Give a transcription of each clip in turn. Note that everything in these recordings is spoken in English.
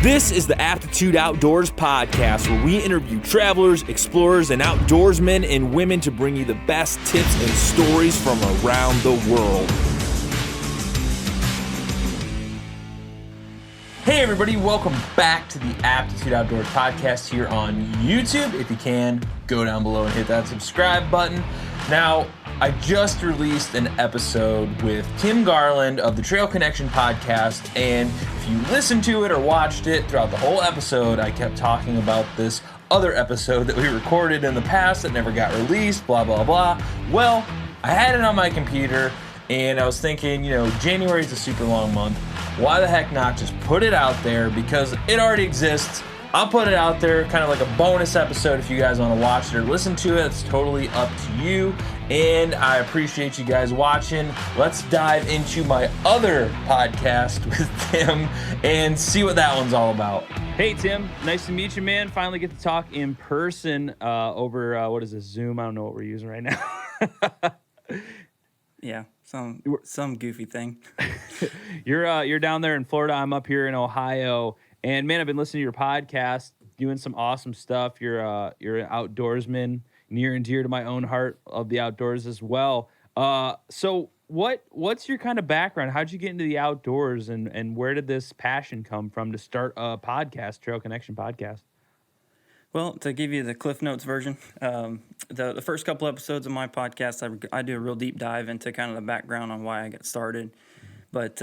This is the Aptitude Outdoors Podcast, where we interview travelers, explorers, and outdoorsmen and women to bring you the best tips and stories from around the world. Hey everybody, welcome back to the Aptitude Outdoors Podcast here on YouTube. If you can, go down below and hit that subscribe button. Now, I just released an episode with Tim Garland of the Trail Connection podcast, and if you listened to it or watched it throughout the whole episode, I kept talking about this other episode that we recorded in the past that never got released, blah, blah, blah. Well, I had it on my computer, and I was thinking, January is a super long month. Why the heck not just put it out there, because it already exists. I'll put it out there kind of like a bonus episode if you guys want to watch it or listen to it. It's totally up to you, and I appreciate you guys watching. Let's dive into my other podcast with Tim and see what that one's all about. Hey, Tim. Nice to meet you, man. Finally get to talk in person over, what is this, Zoom? I don't know what we're using right now. Yeah, some goofy thing. You're down there in Florida. I'm up here in Ohio. And man, I've been listening to your podcast, doing some awesome stuff. You're an outdoorsman, near and dear to my own heart of the outdoors as well. So what's your kind of background? How'd you get into the outdoors, and where did this passion come from to start a podcast, Trail Connection podcast? Well, to give you the Cliff Notes version, the first couple episodes of my podcast, I do a real deep dive into kind of the background on why I got started. But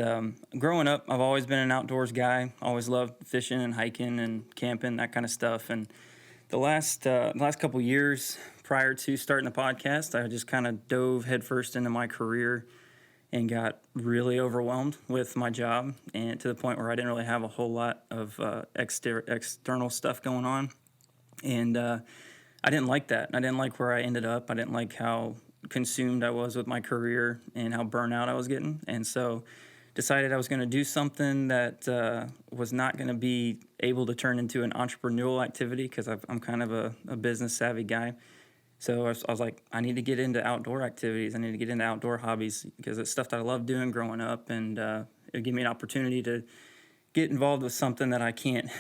growing up, I've always been an outdoors guy. Always loved fishing and hiking and camping, that kind of stuff. And the last couple years prior to starting the podcast, I just kind of dove headfirst into my career and got really overwhelmed with my job, and to the point where I didn't really have a whole lot of external stuff going on. And I didn't like that. I didn't like where I ended up. I didn't like how consumed I was with my career and how burnout I was getting. And so decided I was going to do something that was not going to be able to turn into an entrepreneurial activity, because I'm kind of a business savvy guy. So I was like, I need to get into outdoor activities. I need to get into outdoor hobbies, because it's stuff that I love doing growing up, and it gave me an opportunity to get involved with something that I can't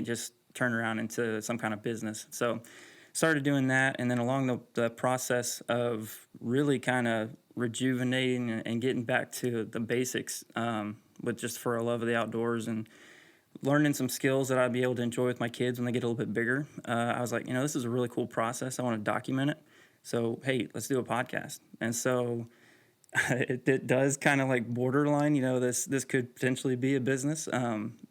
just turn around into some kind of business. So started doing that, and then along the process of really kind of rejuvenating and getting back to the basics with just for a love of the outdoors and learning some skills that I'd be able to enjoy with my kids when they get a little bit bigger, I was like, this is a really cool process. I want to document it. So, hey, let's do a podcast. And so it does kind of like borderline, this could potentially be a business,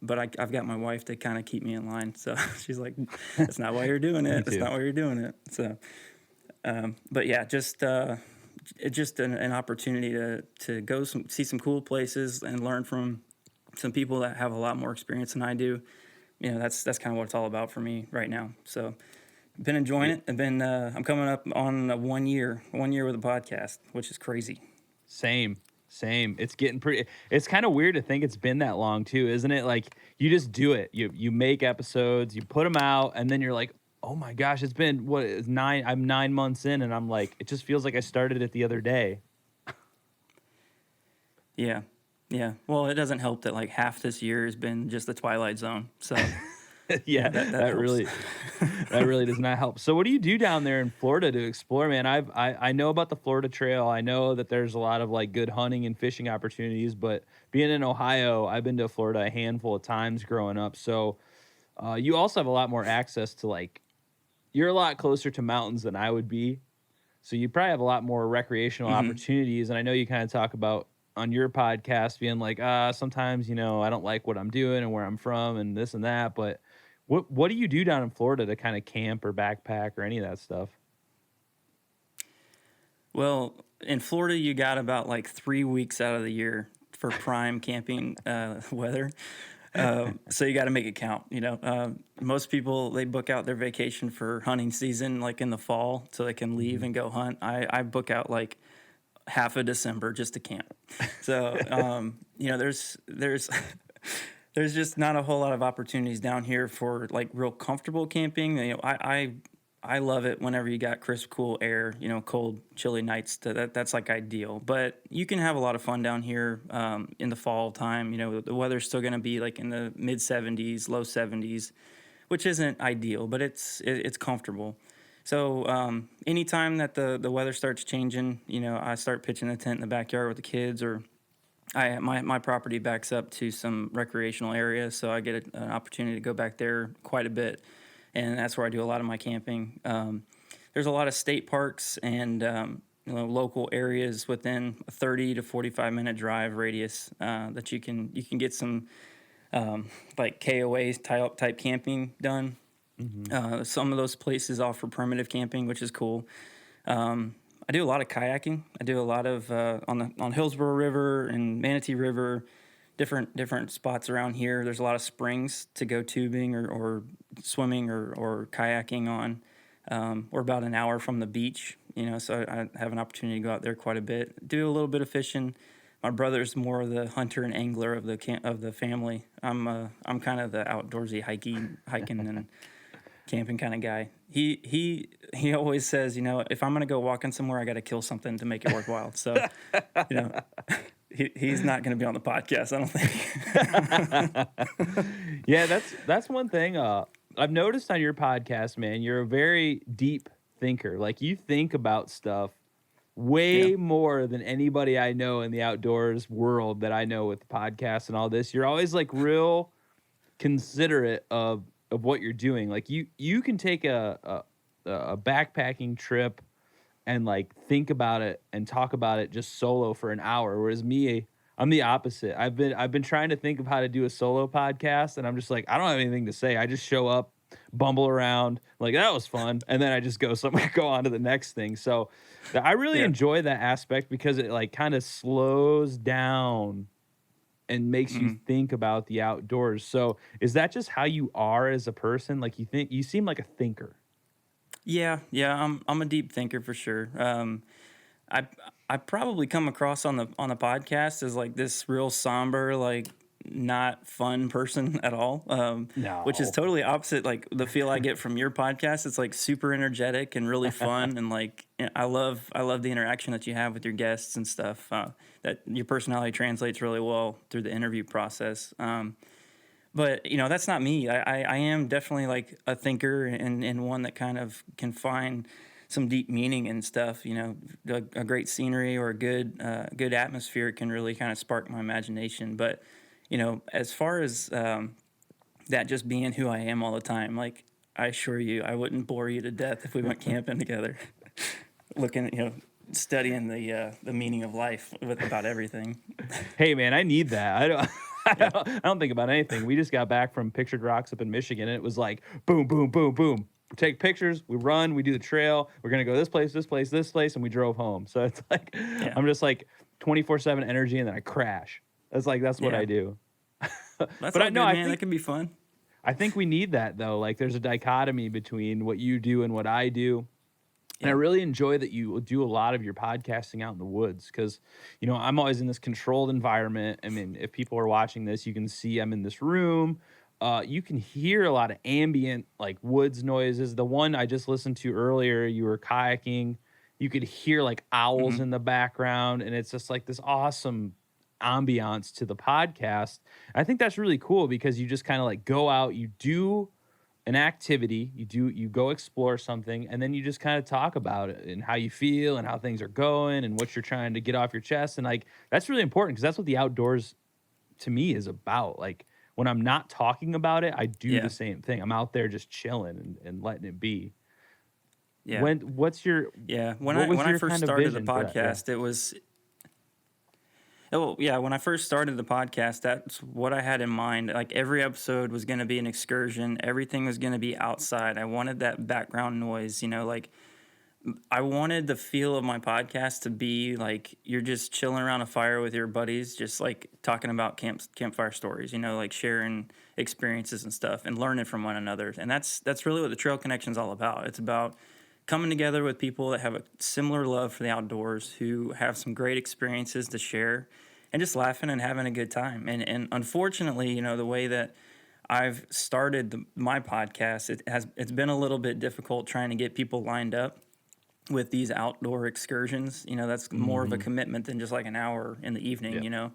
but I've got my wife to kind of keep me in line. So she's like, that's not why you're doing it. That's not why you're doing it. So, but yeah, just it's just an opportunity to go see some cool places and learn from some people that have a lot more experience than I do. That's kind of what it's all about for me right now. So I've been enjoying it. I'm coming up on 1 year with a podcast, which is crazy. Same. It's getting pretty. It's kind of weird to think it's been that long too, isn't it? Like, you just do it. You make episodes, you put them out, and then you're like, oh my gosh, it's been I'm 9 months in, and I'm like, it just feels like I started it the other day. Yeah. Well, it doesn't help that like half this year has been just the Twilight Zone. So yeah, that really does not help. So what do you do down there in Florida to explore, man? I know about the Florida Trail. I know that there's a lot of like good hunting and fishing opportunities, but being in Ohio, I've been to Florida a handful of times growing up. So you also have a lot more access to you're a lot closer to mountains than I would be. So you probably have a lot more recreational opportunities. And I know you kind of talk about on your podcast being like, sometimes, I don't like what I'm doing and where I'm from and this and that, but what do you do down in Florida to kind of camp or backpack or any of that stuff? Well, in Florida, you got about 3 weeks out of the year for prime camping weather. So you got to make it count. Most people, they book out their vacation for hunting season, in the fall, so they can leave and go hunt. I book out half of December just to camp. So, there's just not a whole lot of opportunities down here for real comfortable camping. I I love it whenever you got crisp, cool air, cold, chilly nights. That's like ideal. But you can have a lot of fun down here in the fall time. The weather's still going to be like in the mid 70s, low 70s, which isn't ideal, but it's comfortable. So anytime that the weather starts changing, I start pitching a tent in the backyard with the kids, or my property backs up to some recreational area, so I get an opportunity to go back there quite a bit. And that's where I do a lot of my camping. There's a lot of state parks and local areas within a 30 to 45-minute drive radius that you can get some like KOA type camping done. Mm-hmm. Some of those places offer primitive camping, which is cool. I do a lot of kayaking. I do a lot of on Hillsborough River and Manatee River. Different spots around here. There's a lot of springs to go tubing or swimming or kayaking on. We're about an hour from the beach, so I have an opportunity to go out there quite a bit. Do a little bit of fishing. My brother's more of the hunter and angler of the family. I'm kind of the outdoorsy hiking and camping kind of guy. He always says, if I'm gonna go walking somewhere, I got to kill something to make it worthwhile. So, He's not going to be on the podcast, I don't think. Yeah, that's one thing I've noticed on your podcast, man. You're a very deep thinker. Like, you think about stuff way more than anybody I know in the outdoors world that I know with the podcast and all this. You're always like real considerate of what you're doing. Like, you can take a backpacking trip and like think about it and talk about it just solo for an hour. Whereas me, I'm the opposite. I've been trying to think of how to do a solo podcast, and I'm just like, I don't have anything to say. I just show up, bumble around, like, that was fun, and then I just go on to the next thing. So I really enjoy that aspect because it like kind of slows down and makes you think about the outdoors. So is that just how you are as a person? Like, you seem like a thinker. Yeah, I'm a deep thinker for sure. I probably come across on the podcast as like this real somber, like not fun person at all. No. Which is totally opposite. Like the feel I get from your podcast, it's like super energetic and really fun, and like I love the interaction that you have with your guests and stuff. That your personality translates really well through the interview process. But, that's not me. I am definitely like a thinker and one that kind of can find some deep meaning and stuff. A great scenery or a good atmosphere can really kind of spark my imagination. But, as far as that just being who I am all the time, like, I assure you, I wouldn't bore you to death if we went camping together, looking at, studying the meaning of life about everything. Hey, man, I need that. I don't think about anything. We just got back from Pictured Rocks up in Michigan, and it was like boom, boom, boom, boom. We take pictures, we run, we do the trail. We're gonna go this place, and we drove home. So it's like I'm just like 24/7 energy, and then I crash. That's what I do. That's man. That can be fun. I think we need that though. Like, there's a dichotomy between what you do and what I do. And I really enjoy that you do a lot of your podcasting out in the woods because, I'm always in this controlled environment. I mean, if people are watching this, you can see I'm in this room. You can hear a lot of ambient, like, woods noises. The one I just listened to earlier, you were kayaking. You could hear, like, owls in the background. And it's just, like, this awesome ambiance to the podcast. I think that's really cool because you just kind of, like, go out, you do an activity, you go explore something, and then you just kind of talk about it and how you feel and how things are going and what you're trying to get off your chest. And like, that's really important because that's what the outdoors to me is about. Like, when I'm not talking about it, I do the same thing. I'm out there just chilling and letting it be. Yeah. When I first started the podcast, it was when I first started the podcast, that's what I had in mind. Like, every episode was going to be an excursion. Everything was going to be outside. I wanted that background noise, like I wanted the feel of my podcast to be like you're just chilling around a fire with your buddies, just like talking about campfire stories, like sharing experiences and stuff and learning from one another. And that's really what the Trail Connection is all about. It's about coming together with people that have a similar love for the outdoors, who have some great experiences to share, and just laughing and having a good time. And unfortunately, the way that I've started my podcast, it's been a little bit difficult trying to get people lined up with these outdoor excursions. That's more of a commitment than just like an hour in the evening.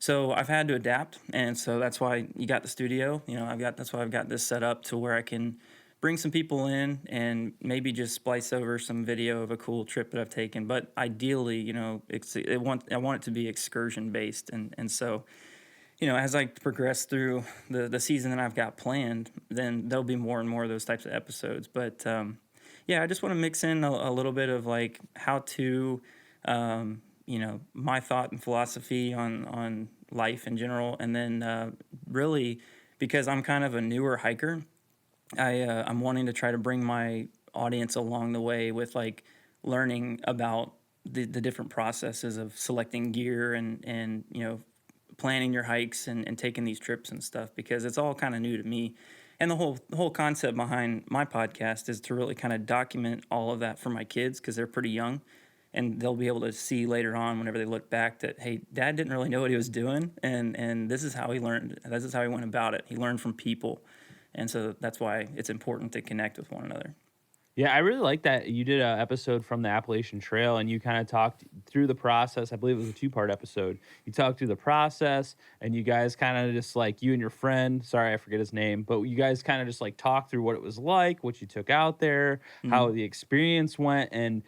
So I've had to adapt, and so that's why you got the studio. That's why I've got this set up to where I can bring some people in and maybe just splice over some video of a cool trip that I've taken. But ideally, I want it to be excursion based, and so as I progress through the season that I've got planned, then there'll be more and more of those types of episodes. But I just want to mix in a little bit of like how to. My thought and philosophy on life in general. And then really, because I'm kind of a newer hiker, I'm wanting to try to bring my audience along the way with like learning about the different processes of selecting gear and planning your hikes and taking these trips and stuff, because it's all kind of new to me. And the whole concept behind my podcast is to really kind of document all of that for my kids, because they're pretty young. And they'll be able to see later on, whenever they look back, that, hey, Dad didn't really know what he was doing, and this is how he learned. This is how he went about it. He learned from people, and so that's why it's important to connect with one another. Yeah, I really like that you did an episode from the Appalachian Trail, and you kind of talked through the process. I believe it was a 2-part episode. You talked through the process, and you guys kind of just like, you and your friend, sorry, I forget his name, but you guys kind of just like talked through what it was like, what you took out there, how the experience went. And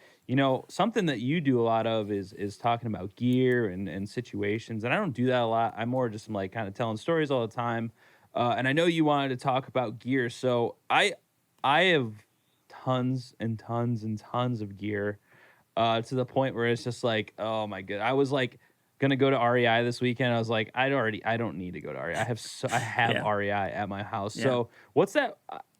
something that you do a lot of is talking about gear and situations. And I don't do that a lot. I'm more just like kind of telling stories all the time. And I know you wanted to talk about gear. So I have tons and tons and tons of gear to the point where it's just like, oh my god. I was like gonna go to REI this weekend. I was like, I don't need to go to REI. I have REI at my house. Yeah. So what's that?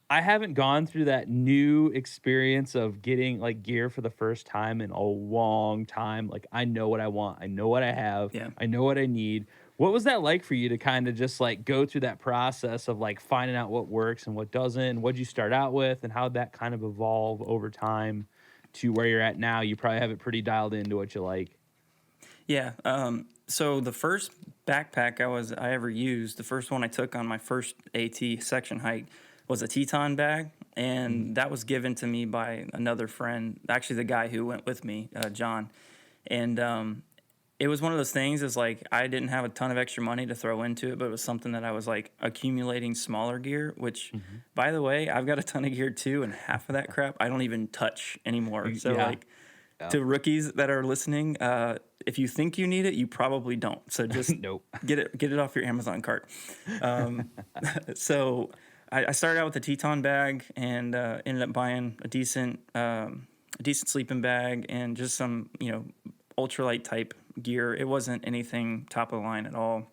I haven't gone through that new experience of getting like gear for the first time in a long time. Like, I know what I want. I know what I have. Yeah. I know what I need. What was that like for you to kind of just like go through that process of like finding out what works and what doesn't? What'd you start out with, and how'd that kind of evolve over time to where you're at now? You probably have it pretty dialed into what you like. Yeah. So the first backpack I ever used, the first one I took on my first AT section hike, was a Teton bag, and that was given to me by another friend, actually the guy who went with me, John. And it was one of those things, is like, I didn't have a ton of extra money to throw into it, but it was something that I was like accumulating smaller gear, which by the way, I've got a ton of gear too, and half of that crap I don't even touch anymore. So to rookies that are listening, if you think you need it, you probably don't. So just nope. get it off your Amazon cart. So I started out with a Teton bag, and ended up buying a decent sleeping bag and just some ultralight type gear. It wasn't anything top of the line at all.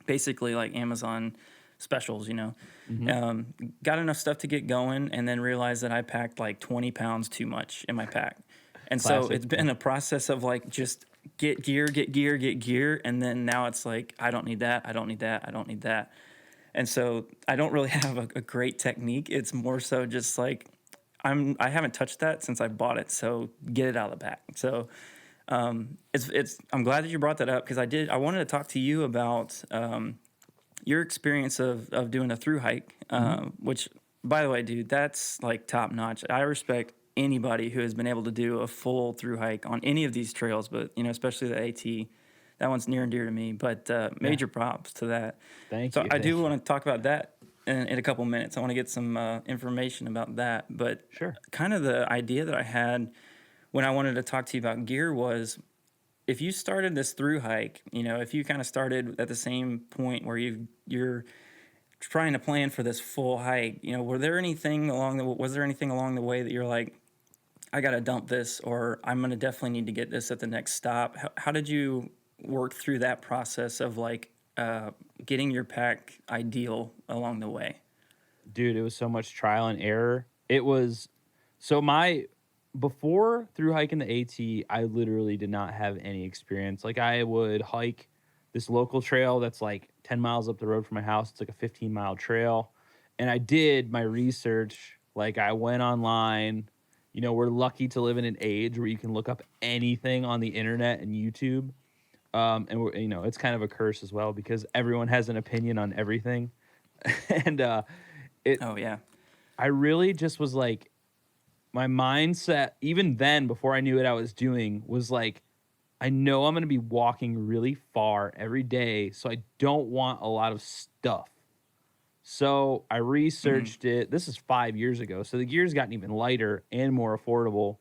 Basically like Amazon specials, Got enough stuff to get going, and then realized that I packed like 20 pounds too much in my pack. And Classic. So it's been a process of like, just get gear. And then now it's like, I don't need that. And so I don't really have a great technique. It's more so just like, I haven't touched that since I bought it. So get it out of the pack. So I'm glad that you brought that up, because I wanted to talk to you about your experience of doing a through hike, which, by the way, dude, that's like top notch. I respect anybody who has been able to do a full through hike on any of these trails, but especially the AT. That one's near and dear to me, but major props to that. Thank you. So I do want to talk about that in a couple minutes. I want to get some information about that. But sure. Kind of the idea that I had when I wanted to talk to you about gear was, if you started this through hike, if you kind of started at the same point where you're trying to plan for this full hike, was there anything along the way that you're like, I got to dump this, or I'm going to definitely need to get this at the next stop? How did you work through that process of like getting your pack ideal along the way? Dude, it was so much trial and error. It was before through hiking the AT, I literally did not have any experience. Like, I would hike this local trail that's like 10 miles up the road from my house. It's like a 15-mile trail. And I did my research. Like, I went online. We're lucky to live in an age where you can look up anything on the internet and YouTube. And it's kind of a curse as well, because everyone has an opinion on everything. And Oh yeah. I really just was like, my mindset, even then, before I knew what I was doing, was like, I know I'm going to be walking really far every day, so I don't want a lot of stuff. So I researched it. This is 5 years ago, so the gear's gotten even lighter and more affordable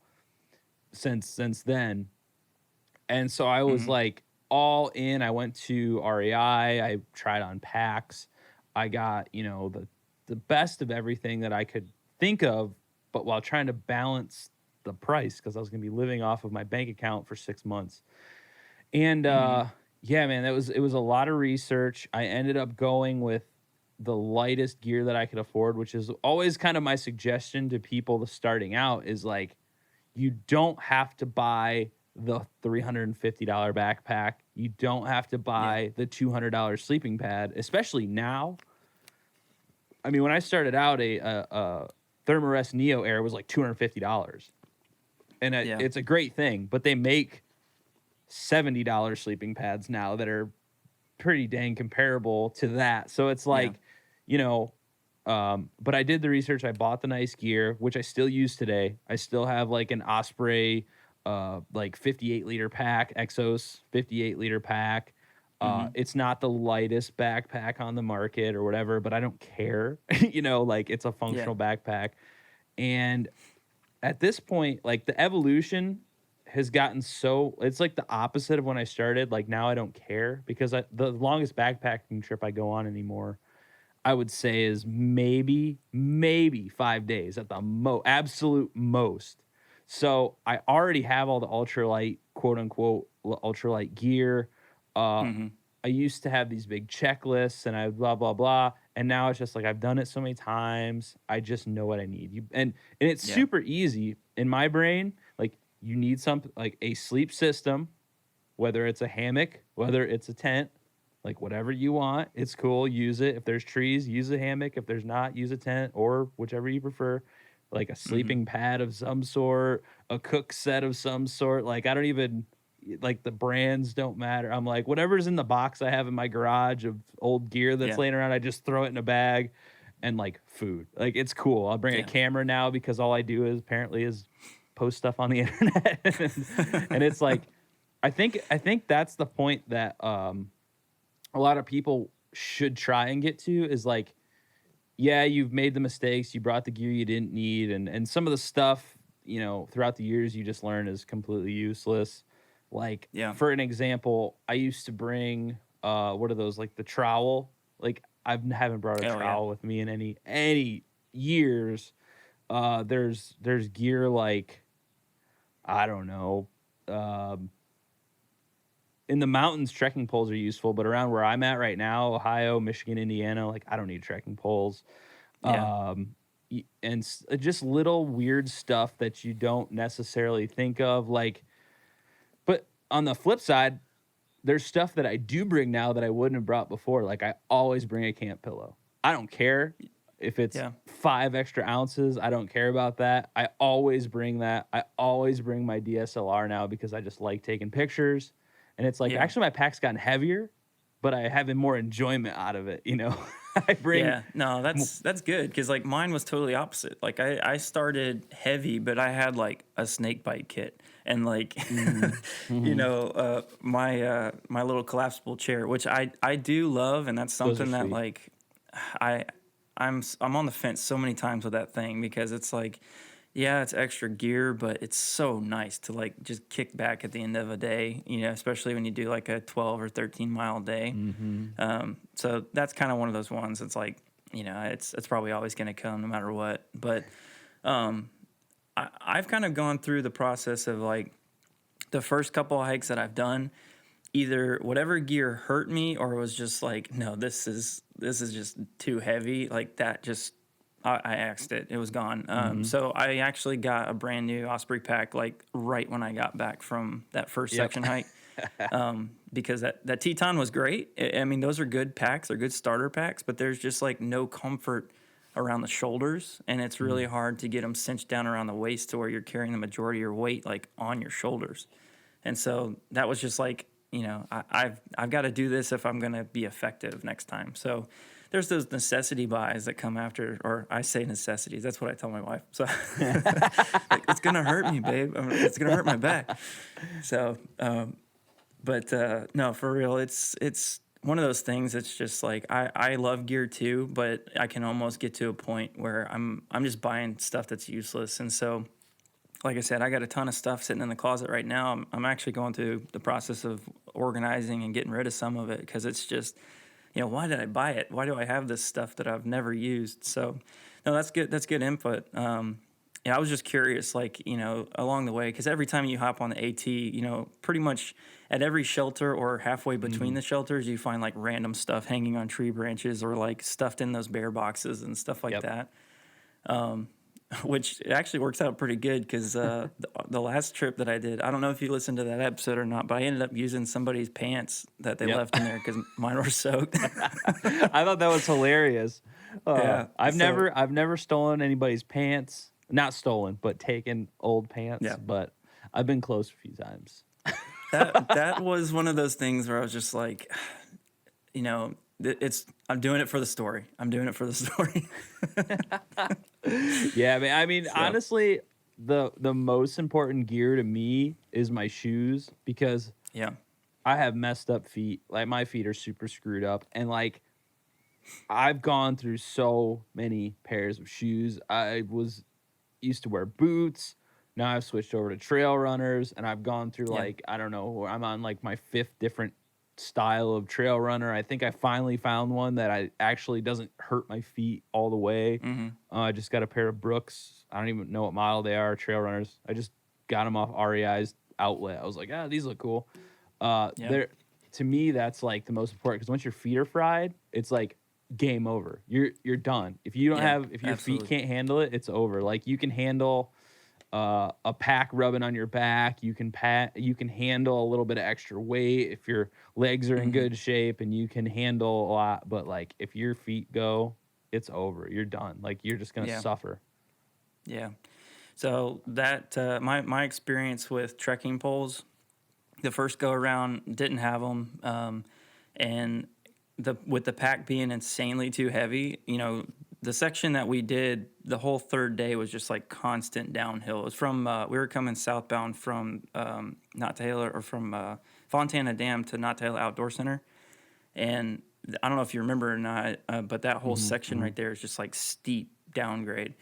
since then. And so I was like all in. I went to REI. I tried on packs. I got, the best of everything that I could think of, but while trying to balance the price because I was going to be living off of my bank account for 6 months. And yeah, man, it was a lot of research. I ended up going with the lightest gear that I could afford, which is always kind of my suggestion to people starting out is like, you don't have to buy the $350 backpack. You don't have to buy the $200 sleeping pad, especially now. I mean, when I started out, a Thermarest Neo Air was like $250. And it's a great thing, but they make $70 sleeping pads now that are pretty dang comparable to that. So it's like, but I did the research. I bought the nice gear, which I still use today. I still have like an Osprey, like 58-liter pack, Exos 58-liter pack. It's not the lightest backpack on the market or whatever, but I don't care. Like it's a functional backpack. And at this point, like the evolution has gotten it's like the opposite of when I started. Like now I don't care because the longest backpacking trip I go on anymore, I would say is maybe 5 days at the absolute most. So I already have all the ultralight, quote unquote, ultralight gear. I used to have these big checklists and I blah, blah, blah. And now it's just like, I've done it so many times. I just know what I need. And it's super easy in my brain. Like you need something like a sleep system, whether it's a hammock, whether it's a tent, like whatever you want. It's cool. Use it. If there's trees, use a hammock. If there's not, use a tent or whichever you prefer. Like a sleeping pad of some sort, a cook set of some sort. Like I don't even, like the brands don't matter. I'm like, whatever's in the box I have in my garage of old gear that's laying around, I just throw it in a bag. And like food. Like it's cool. I'll bring a camera now because all I do is apparently post stuff on the internet. And it's like, I think that's the point that a lot of people should try and get to is like, yeah, you've made the mistakes. You brought the gear you didn't need. And some of the stuff, throughout the years you just learn is completely useless. Like, for an example, I used to bring, what are those? Like the trowel. Like I haven't brought a trowel with me in any years. There's gear like, I don't know, in the mountains, trekking poles are useful, but around where I'm at right now, Ohio, Michigan, Indiana, like I don't need trekking poles. And just little weird stuff that you don't necessarily think of. Like, but on the flip side, there's stuff that I do bring now that I wouldn't have brought before. Like I always bring a camp pillow. I don't care if it's 5 extra ounces. I don't care about that. I always bring that. I always bring my DSLR now because I just like taking pictures. And it's like, actually my pack's gotten heavier, but I have more enjoyment out of it, I bring... Yeah, no, that's good because like mine was totally opposite. Like I started heavy, but I had like a snake bite kit and like, my little collapsible chair, which I do love. And that's something that like, I'm on the fence so many times with that thing because it's like, yeah, it's extra gear, but it's so nice to like just kick back at the end of a day, especially when you do like a 12 or 13 mile day. So that's kind of one of those ones. It's like, it's probably always going to come no matter what. But I've kind of gone through the process of like the first couple of hikes that I've done, either whatever gear hurt me or was just like, no, this is just too heavy. Like that just, I axed it. It was gone. So I actually got a brand new Osprey pack like right when I got back from that first section hike because that Teton was great. I mean, those are good packs. They're good starter packs, but there's just like no comfort around the shoulders, and it's really hard to get them cinched down around the waist to where you're carrying the majority of your weight like on your shoulders. And so that was just like, I've got to do this if I'm going to be effective next time. So there's those necessity buys that come after, or I say necessities. That's what I tell my wife. So like, it's gonna hurt me, babe. It's gonna hurt my back. So, no, for real, it's one of those things. It's just like I love gear too, but I can almost get to a point where I'm just buying stuff that's useless. And so, like I said, I got a ton of stuff sitting in the closet right now. I'm actually going through the process of organizing and getting rid of some of it because it's just, why did I buy it? Why do I have this stuff that I've never used? So, no, that's good. That's good input. I was just curious, like, along the way, because every time you hop on the AT, pretty much at every shelter or halfway between the shelters, you find like random stuff hanging on tree branches or like stuffed in those bear boxes and stuff like that. Which actually works out pretty good because the last trip that I did, I don't know if you listened to that episode or not, but I ended up using somebody's pants that they left in there because mine were soaked. I thought that was hilarious. I've never stolen anybody's pants. Not stolen, but taken old pants. Yeah. But I've been close a few times. that was one of those things where I was just like, I'm doing it for the story. Yeah, man. I mean, honestly, the most important gear to me is my shoes because I have messed up feet. Like my feet are super screwed up, and like I've gone through so many pairs of shoes. I used to wear boots. Now I've switched over to trail runners, and I've gone through like, I don't know, I'm on like my 5th different style of trail runner. I think I finally found one that I actually doesn't hurt my feet all the way. I just got a pair of Brooks. I don't even know what model they are, trail runners. I just got them off REI's outlet. I was like, these look cool. To me, that's like the most important because once your feet are fried, it's like game over. You're done. If you don't if your feet can't handle it, it's over. Like you can handle a pack rubbing on your back. You can handle a little bit of extra weight if your legs are in good shape, and you can handle a lot. But like if your feet go, it's over. You're done. Like you're just gonna suffer. Yeah. So that my experience with trekking poles, the first go around didn't have them, and with the pack being insanely too heavy, the section that we did the whole 3rd day was just like constant downhill. It was from we were coming southbound from from Fontana Dam to Nottahala Outdoor Center, and I don't know if you remember or not, but that whole section right there is just like steep downgrade,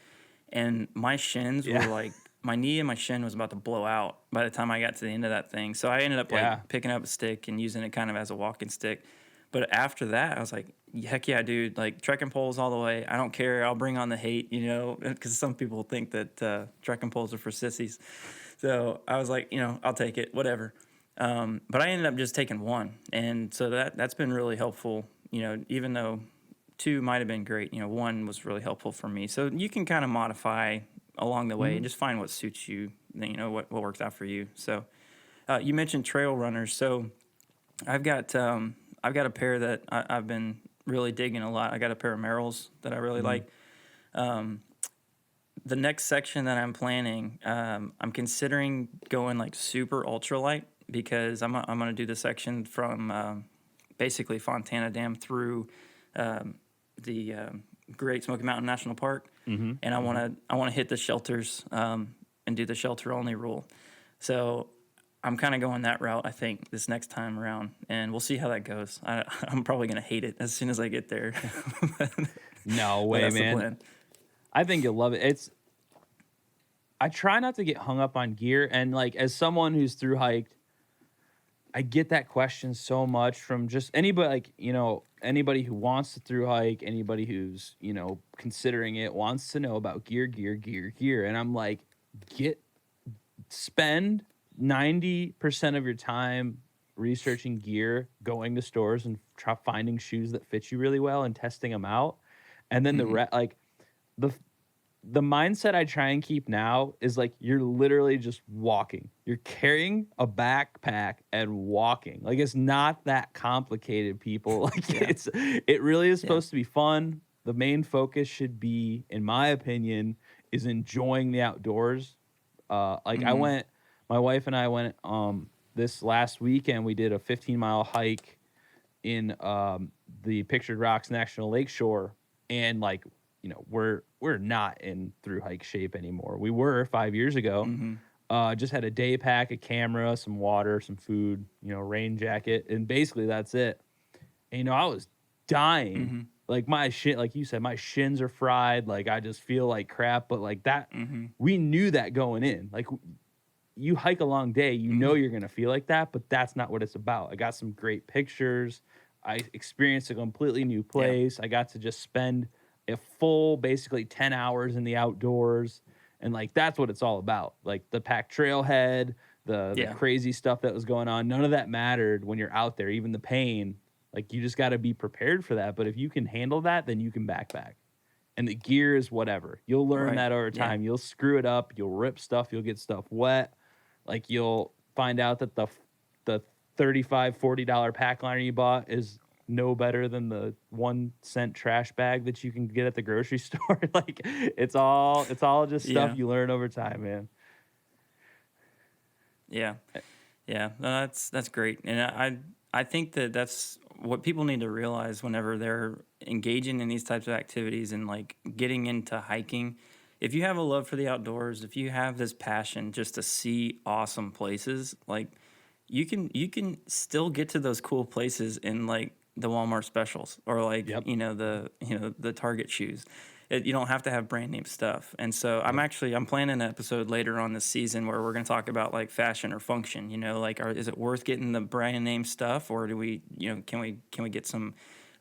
and my shins were like my knee and my shin was about to blow out by the time I got to the end of that thing. So I ended up like picking up a stick and using it kind of as a walking stick. But after that, I was like, heck yeah, dude, like trekking poles all the way. I don't care. I'll bring on the hate, because some people think that trekking poles are for sissies. So I was like, I'll take it, whatever. But I ended up just taking one. And so that's been really helpful, even though 2 might have been great, 1 was really helpful for me. So you can kind of modify along the way and just find what suits you, what works out for you. So you mentioned trail runners. So I've got a pair that I've been really digging a lot. I got a pair of Merrells that I really like. The next section that I'm planning, I'm considering going like super ultralight because I'm going to do the section from basically Fontana Dam through the Great Smoky Mountain National Park, and I want to hit the shelters and do the shelter only rule. So I'm kind of going that route, I think, this next time around, and we'll see how that goes. I'm probably going to hate it as soon as I get there. No way, man. I think you'll love it. I try not to get hung up on gear, and like as someone who's through hiked, I get that question so much from just anybody, like, anybody who wants to through hike, anybody who's, considering it, wants to know about gear. And I'm like, spend 90% of your time researching gear, going to stores and finding shoes that fit you really well and testing them out. And then the mindset I try and keep now is like, you're literally just walking. You're carrying a backpack and walking. Like, it's not that complicated, people. Like it really is supposed to be fun. The main focus should be, in my opinion, is enjoying the outdoors. My wife and I went this last weekend. We did a 15-mile hike in the Pictured Rocks National Lakeshore, and like, you know, we're not in through hike shape anymore. We were 5 years ago. Just had a day pack, a camera, some water, some food, you know, rain jacket, and basically that's it. And, you know, I was dying. Like my shit, like you said, my shins are fried. Like I just feel like crap. But like that, we knew that going in. Like you hike a long day, you know you're gonna feel like that, but that's not what it's about. I got some great pictures. I experienced a completely new place. I got to just spend a full, basically 10 hours in the outdoors. And like that's what it's all about. Like the packed trailhead, the crazy stuff that was going on. None of that mattered when you're out there, even the pain. Like you just got to be prepared for that. But if you can handle that, then you can backpack. And the gear is whatever. You'll learn that over time. You'll screw it up. You'll rip stuff. You'll get stuff wet. Like you'll find out that the $35, $40 pack liner you bought is no better than the 1 cent trash bag that you can get at the grocery store. Like it's all just stuff you learn over time, man. Yeah. No, that's great. And I think that's what people need to realize whenever they're engaging in these types of activities and like getting into hiking. If you have a love for the outdoors, if you have this passion just to see awesome places, like you can still get to those cool places in like the Walmart specials or like the Target shoes. You don't have to have brand name stuff. And so I'm planning an episode later on this season where we're going to talk about like fashion or function, you know, like is it worth getting the brand name stuff, or do we, you know, can we get some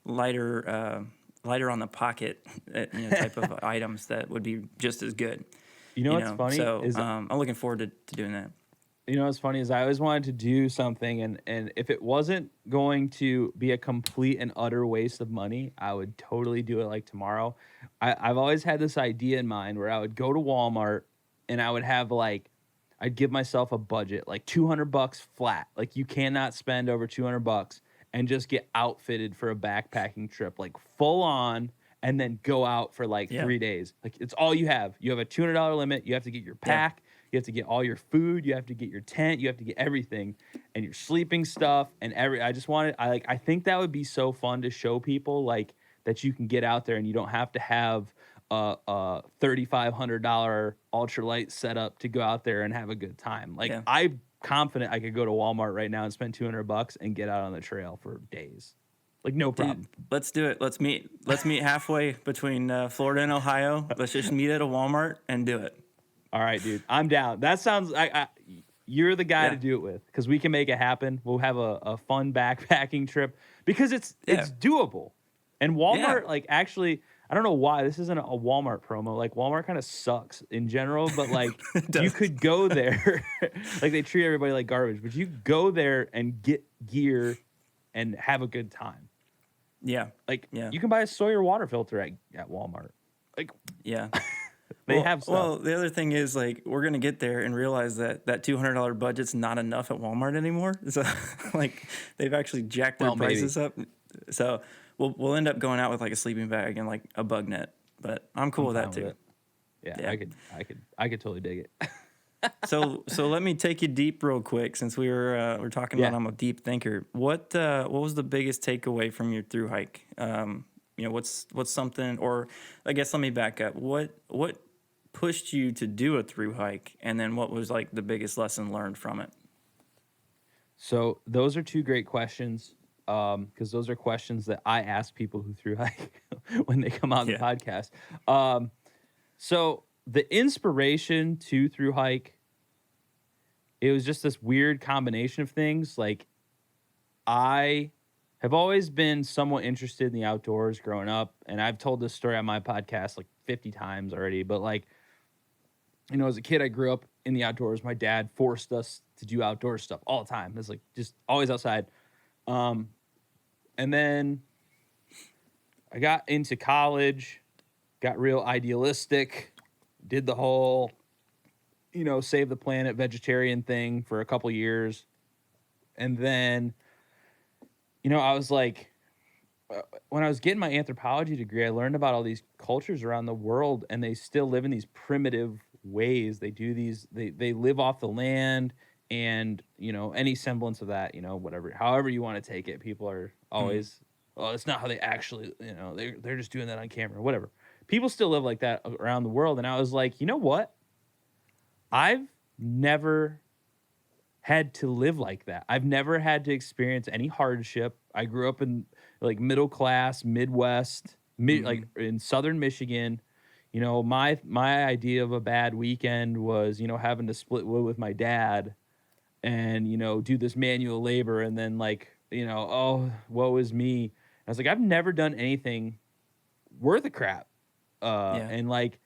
lighter on the pocket type of items that would be just as good. You know what's funny? So I'm looking forward to doing that. You know what's funny is I always wanted to do something, and if it wasn't going to be a complete and utter waste of money, I would totally do it like tomorrow. I've always had this idea in mind where I would go to Walmart and I would have like, I'd give myself a budget, like $200 flat. Like you cannot spend over $200 and just get outfitted for a backpacking trip, like full on, and then go out for like 3 days. Like it's all you have. You have a $200 limit. You have to get your pack. Yeah. You have to get all your food. You have to get your tent. You have to get everything, and your sleeping stuff and I think that would be so fun to show people, like that you can get out there and you don't have to have a $3,500 ultralight setup to go out there and have a good time. Like I'm confident I could go to Walmart right now and spend $200 and get out on the trail for days. Like no problem. Dude, let's do it. Let's meet halfway between Florida and Ohio. Let's just meet at a Walmart and do it. All right, dude. I'm down. That sounds. You're the guy to do it with, because we can make it happen. We'll have a fun backpacking trip because it's doable. And Walmart, like, actually, I don't know why this isn't a Walmart promo. Like Walmart kind of sucks in general, but like you could go there, like they treat everybody like garbage, but you go there and get gear and have a good time. Yeah, like you can buy a Sawyer water filter at Walmart. Like They have stuff. Well, the other thing is, like, we're going to get there and realize that $200 budget's not enough at Walmart anymore. So, like, they've actually jacked their prices up. So, we'll end up going out with, like, a sleeping bag and, like, a bug net. But I'm cool with that, too. Yeah, I could totally dig it. So let me take you deep real quick, since we're talking about I'm a deep thinker. What was the biggest takeaway from your thru hike? You know, what's something, or I guess let me back up. What pushed you to do a thru hike, and then what was like the biggest lesson learned from it? So those are two great questions, because those are questions that I ask people who thru hike when they come on the podcast. So the inspiration to thru hike, it was just this weird combination of things. Like I have always been somewhat interested in the outdoors growing up, and I've told this story on my podcast like 50 times already, but like, you know, as a kid, I grew up in the outdoors. My dad forced us to do outdoor stuff all the time. It's like just always outside. And then I got into college, got real idealistic, did the whole, you know, save the planet vegetarian thing for a couple years. And then, you know, I was like, when I was getting my anthropology degree, I learned about all these cultures around the world, and they still live in these primitive ways. They do these, they live off the land and any semblance of that, whatever, however you want to take it, people are always, oh, it's not how they actually, they're just doing that on camera, whatever. People still live like that around the world, and I was like, you know what? I've never had to live like that. I've never had to experience any hardship. I grew up in like middle class, Midwest, like in Southern Michigan. My idea of a bad weekend was, having to split wood with my dad and, do this manual labor, and then like, oh, woe is me. I was like, I've never done anything worth a crap. And like,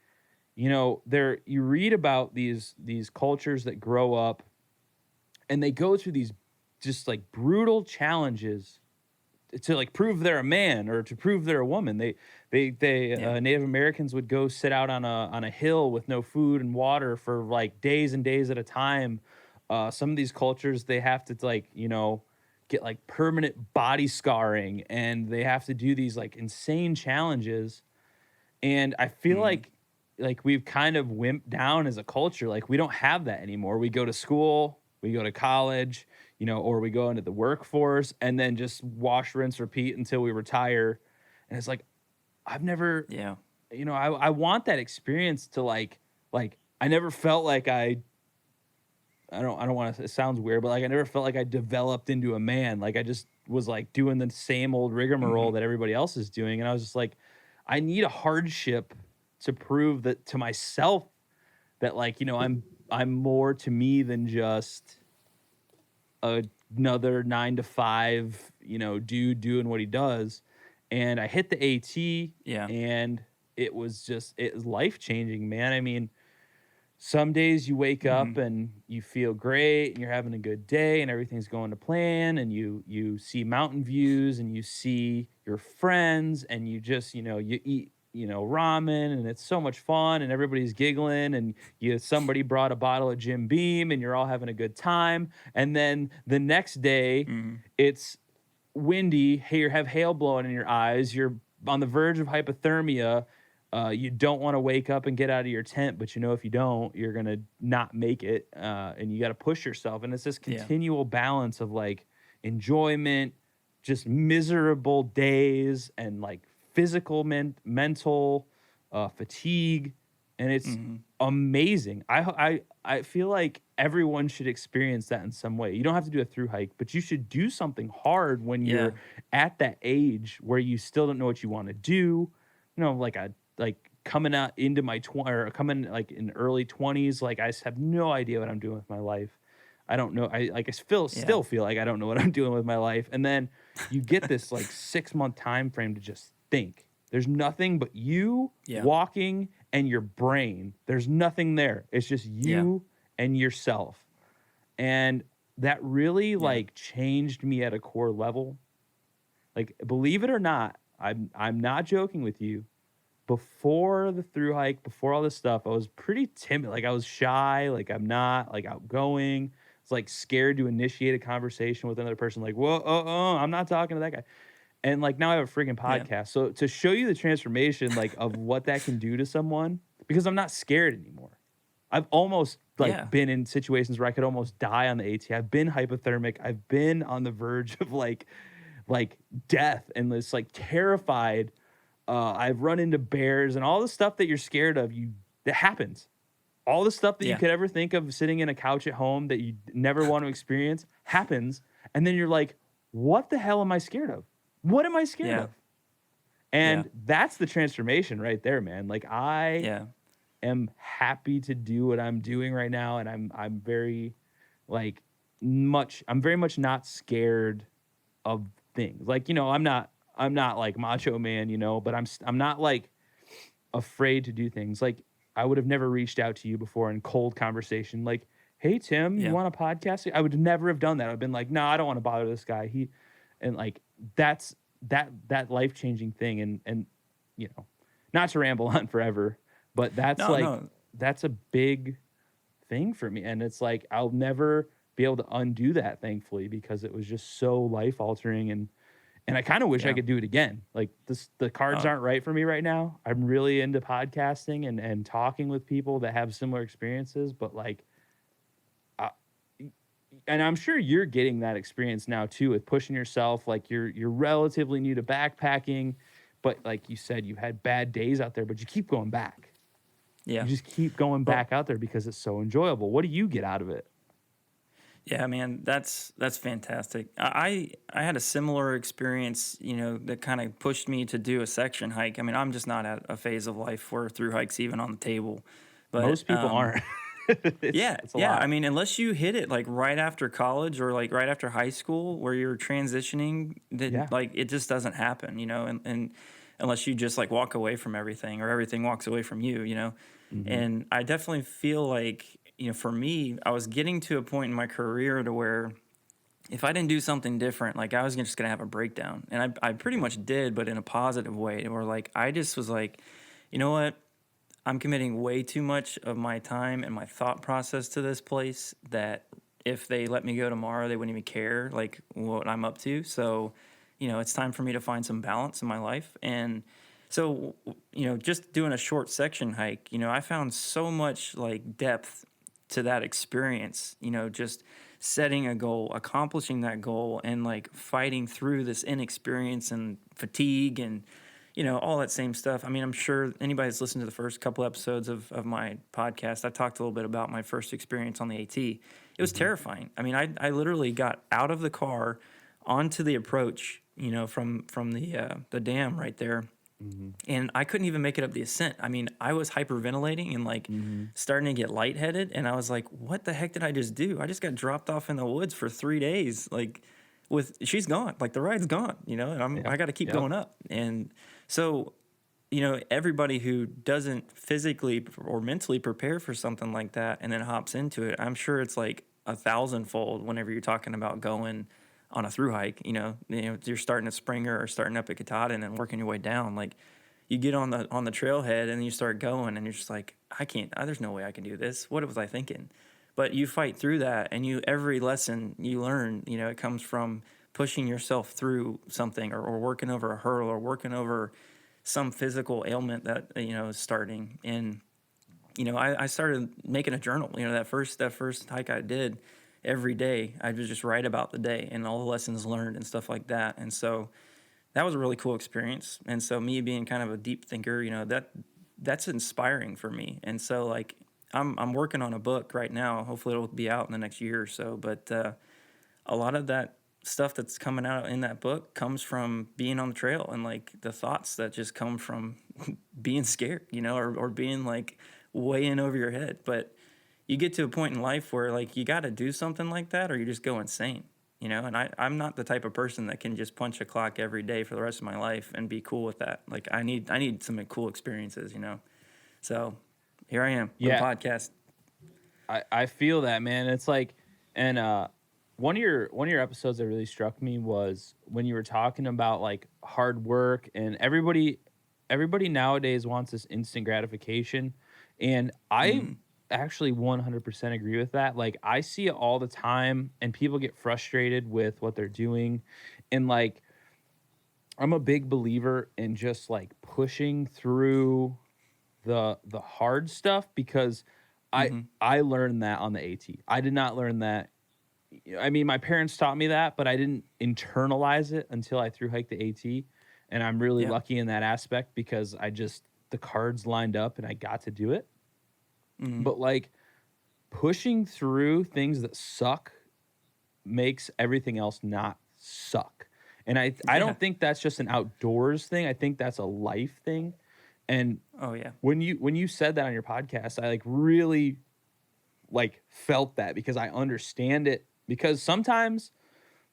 there, you read about these cultures that grow up and they go through these just like brutal challenges to like prove they're a man or to prove they're a woman. Native Americans would go sit out on a hill with no food and water for like days and days at a time. Some of these cultures, they have to like, get like permanent body scarring, and they have to do these like insane challenges. And I feel like we've kind of wimped down as a culture. Like we don't have that anymore. We go to school, we go to college, or we go into the workforce and then just wash, rinse, repeat until we retire. And it's like, I've never, I want that experience to like I never felt like I don't want to, it sounds weird, but like I never felt like I developed into a man. Like I just was like doing the same old rigmarole that everybody else is doing. And I was just like, I need a hardship to prove that to myself that like, I'm more to me than just another 9-to-5, dude doing what he does. And I hit the AT, and it was life-changing, man. I mean, some days you wake up and you feel great and you're having a good day and everything's going to plan, and you see mountain views and you see your friends and you just, you eat, ramen, and it's so much fun and everybody's giggling, and somebody brought a bottle of Jim Beam and you're all having a good time. And then the next day it's windy. Hey, you have hail blowing in your eyes. You're on the verge of hypothermia. You don't want to wake up and get out of your tent, but if you don't, you're going to not make it. And you got to push yourself. And it's this continual balance of like enjoyment, just miserable days, and like physical, mental fatigue. And it's amazing. I feel like everyone should experience that in some way. You don't have to do a thru hike, but you should do something hard when you're at that age where you still don't know what you want to do. Like coming out into my coming like in early 20s, like I have no idea what I'm doing with my life. I don't know. I still feel like I don't know what I'm doing with my life. And then you get this like 6-month time frame to just think. There's nothing but you walking and your brain. There's nothing there. It's just you and yourself. And that really like changed me at a core level. Like, believe it or not, I'm not joking with you. Before the thru hike, before all this stuff, I was pretty timid. Like I was shy. Like I'm not like outgoing. It's like scared to initiate a conversation with another person. Like, whoa, I'm not talking to that guy. And like now I have a freaking podcast. Yeah. So to show you the transformation, like of what that can do to someone, because I'm not scared anymore. I've almost been in situations where I could almost die on the AT. I've been hypothermic. I've been on the verge of like death, and it's like terrified. I've run into bears and all the stuff that you're scared of. That happens. All the stuff that you could ever think of sitting in a couch at home that you never want to experience happens. And then you're like, what the hell am I scared of? What am I scared of? And that's the transformation right there, man. Like I am happy to do what I'm doing right now. And I'm very much not scared of things. Like, I'm not like macho man, but I'm not like afraid to do things. Like I would have never reached out to you before in cold conversation. Like, hey Tim, you want a podcast? I would never have done that. I've been like, no, I don't want to bother this guy. And like, that's that life-changing thing. And, not to ramble on forever, but that's that's a big thing for me. And it's like, I'll never be able to undo that, thankfully, because it was just so life altering. And I kind of wish I could do it again. Like the cards aren't right for me right now. I'm really into podcasting and talking with people that have similar experiences, but like, and I'm sure you're getting that experience now too with pushing yourself. Like you're relatively new to backpacking, but like you said, you had bad days out there, but you keep going back. Yeah. You just keep going back out there because it's so enjoyable. What do you get out of it? Yeah, man, that's fantastic. I had a similar experience, that kind of pushed me to do a section hike. I mean, I'm just not at a phase of life where through hikes even on the table. But Most people aren't. It's a lot. I mean, unless you hit it like right after college or like right after high school where you're transitioning, that like it just doesn't happen, and unless you just like walk away from everything or everything walks away from you, Mm-hmm. And I definitely feel like, for me, I was getting to a point in my career to where if I didn't do something different, like I was just going to have a breakdown. And I pretty much did, but in a positive way, where like I just was like, you know what? I'm committing way too much of my time and my thought process to this place that if they let me go tomorrow, they wouldn't even care like what I'm up to. So, it's time for me to find some balance in my life. And so, just doing a short section hike, I found so much like depth to that experience, just setting a goal, accomplishing that goal, and like fighting through this inexperience and fatigue and, all that same stuff. I mean, I'm sure anybody's listened to the first couple episodes of my podcast. I talked a little bit about my first experience on the AT. It was terrifying. I mean, I literally got out of the car onto the approach, from the dam right there. Mm-hmm. And I couldn't even make it up the ascent. I mean, I was hyperventilating and like starting to get lightheaded. And I was like, what the heck did I just do? I just got dropped off in the woods for 3 days. Like she's gone, like the ride's gone, and I got to keep going up. And so, everybody who doesn't physically or mentally prepare for something like that and then hops into it, I'm sure it's like 1,000-fold whenever you're talking about going on a through hike, you're starting at Springer or starting up at Katahdin and working your way down. Like you get on the trailhead and you start going and you're just like, I can't, there's no way I can do this. What was I thinking? But you fight through that, and every lesson you learn, it comes from pushing yourself through something or working over a hurdle or working over some physical ailment that, is starting. And, I started making a journal, that first hike I did. Every day, I would just write about the day and all the lessons learned and stuff like that. And so that was a really cool experience. And so me being kind of a deep thinker, that's inspiring for me. And so like I'm working on a book right now. Hopefully it'll be out in the next year or so. But a lot of that stuff that's coming out in that book comes from being on the trail and like the thoughts that just come from being scared, or being like way in over your head. But you get to a point in life where like you got to do something like that or you just go insane, and I'm not the type of person that can just punch a clock every day for the rest of my life and be cool with that. Like I need some cool experiences, so here I am with a podcast. I feel that, man. It's like, and one of your episodes that really struck me was when you were talking about like hard work, and everybody nowadays wants this instant gratification, and I actually 100% agree with that. Like I see it all the time, and people get frustrated with what they're doing, and like I'm a big believer in just like pushing through the hard stuff, because I learned that on the AT. I did not learn that. I mean, my parents taught me that, but I didn't internalize it until I through hiked the AT, and I'm really lucky in that aspect because the cards lined up and I got to do it. But like pushing through things that suck makes everything else not suck. And I don't think that's just an outdoors thing. I think that's a life thing. And when you said that on your podcast, I like really like felt that, because I understand it. Because sometimes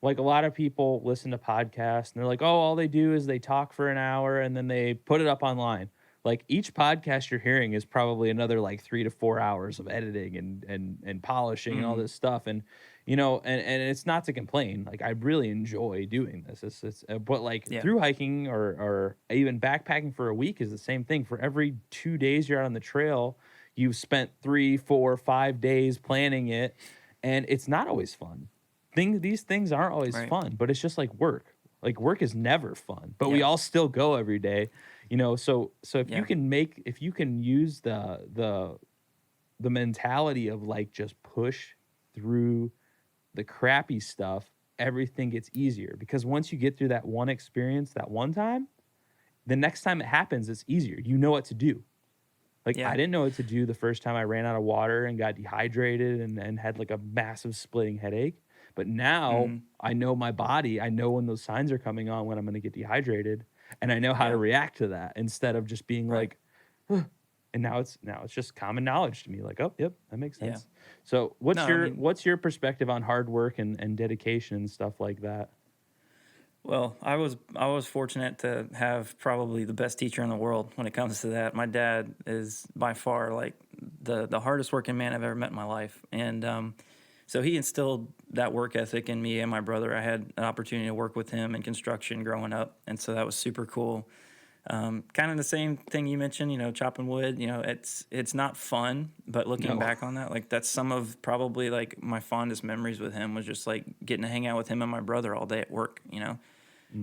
like a lot of people listen to podcasts and they're like, oh, all they do is they talk for an hour and then they put it up online. Like each podcast you're hearing is probably another like 3 to 4 hours of editing and polishing and all this stuff. And, and it's not to complain. Like I really enjoy doing this. But like through hiking or even backpacking for a week is the same thing. For every 2 days you're out on the trail, you've spent 3, 4, 5 days planning it. And it's not always fun. These things aren't always fun, but it's just like work. Like work is never fun, but we all still go every day. So if you can use the mentality of like just push through the crappy stuff, everything gets easier, because once you get through that one experience that one time, the next time it happens, it's easier. You know what to do. Like, Yeah. I didn't know what to do the first time I ran out of water and got dehydrated and had like a massive splitting headache. But now I know my body. I know when those signs are coming on when I'm going to get dehydrated, and I know how to Yeah. react to that instead of just being Right. like, and now it's just common knowledge to me. Like, oh, yep, that makes Yeah. sense. So what's No, I your mean, what's your perspective on hard work and dedication and stuff like that? well, I was fortunate to have probably the best teacher in the world when it comes to that. My dad is by far like the hardest working man I've ever met in my life, and so he instilled that work ethic in me and my brother. I had an opportunity to work with him in construction growing up, and so that was super cool. Kind of the same thing you mentioned, chopping wood. It's not fun, but looking No. back on that, like that's some of probably like my fondest memories with him was just like getting to hang out with him and my brother all day at work.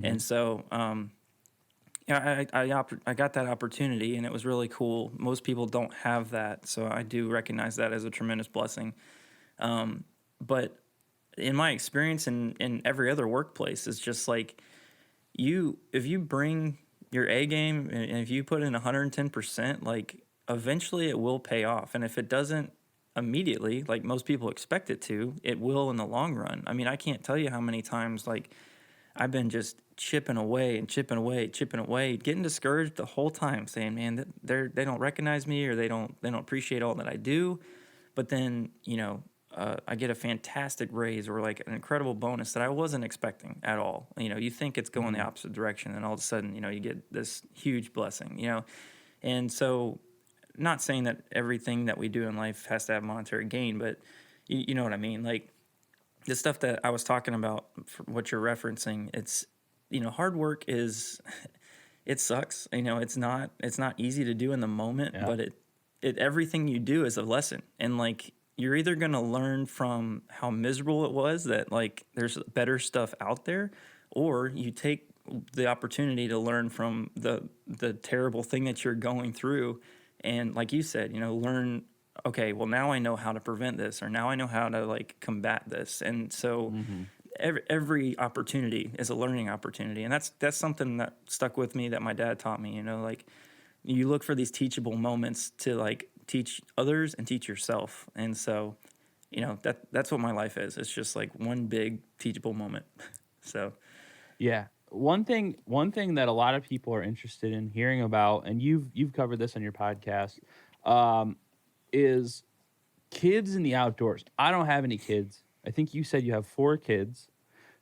And so, I got that opportunity, and it was really cool. Most people don't have that, so I do recognize that as a tremendous blessing. But in my experience in every other workplace, it's just like if you bring your A game and if you put in 110%, like eventually it will pay off. And if it doesn't immediately, like most people expect it to, it will in the long run. I mean, I can't tell you how many times like I've been just chipping away and chipping away, chipping away, getting discouraged the whole time, saying, "Man, they don't recognize me, or they don't appreciate all that I do." But then I get a fantastic raise or like an incredible bonus that I wasn't expecting at all. You think it's going the opposite direction, and all of a sudden, you get this huge blessing. And so, not saying that everything that we do in life has to have monetary gain, but you know what I mean, like. The stuff that I was talking about, for what you're referencing, it's, hard work it sucks. It's not easy to do in the moment, Yeah. but everything you do is a lesson. And like, you're either going to learn from how miserable it was that like there's better stuff out there, or you take the opportunity to learn from the terrible thing that you're going through. And like you said, learn, okay, well, now I know how to prevent this, or now I know how to like combat this. And so every opportunity is a learning opportunity. And that's something that stuck with me that my dad taught me, like you look for these teachable moments to like teach others and teach yourself. And so, that's what my life is. It's just like one big teachable moment. So, Yeah. One thing that a lot of people are interested in hearing about, and you've covered this on your podcast, is kids in the outdoors. I don't have any kids. I think you said you have 4 kids.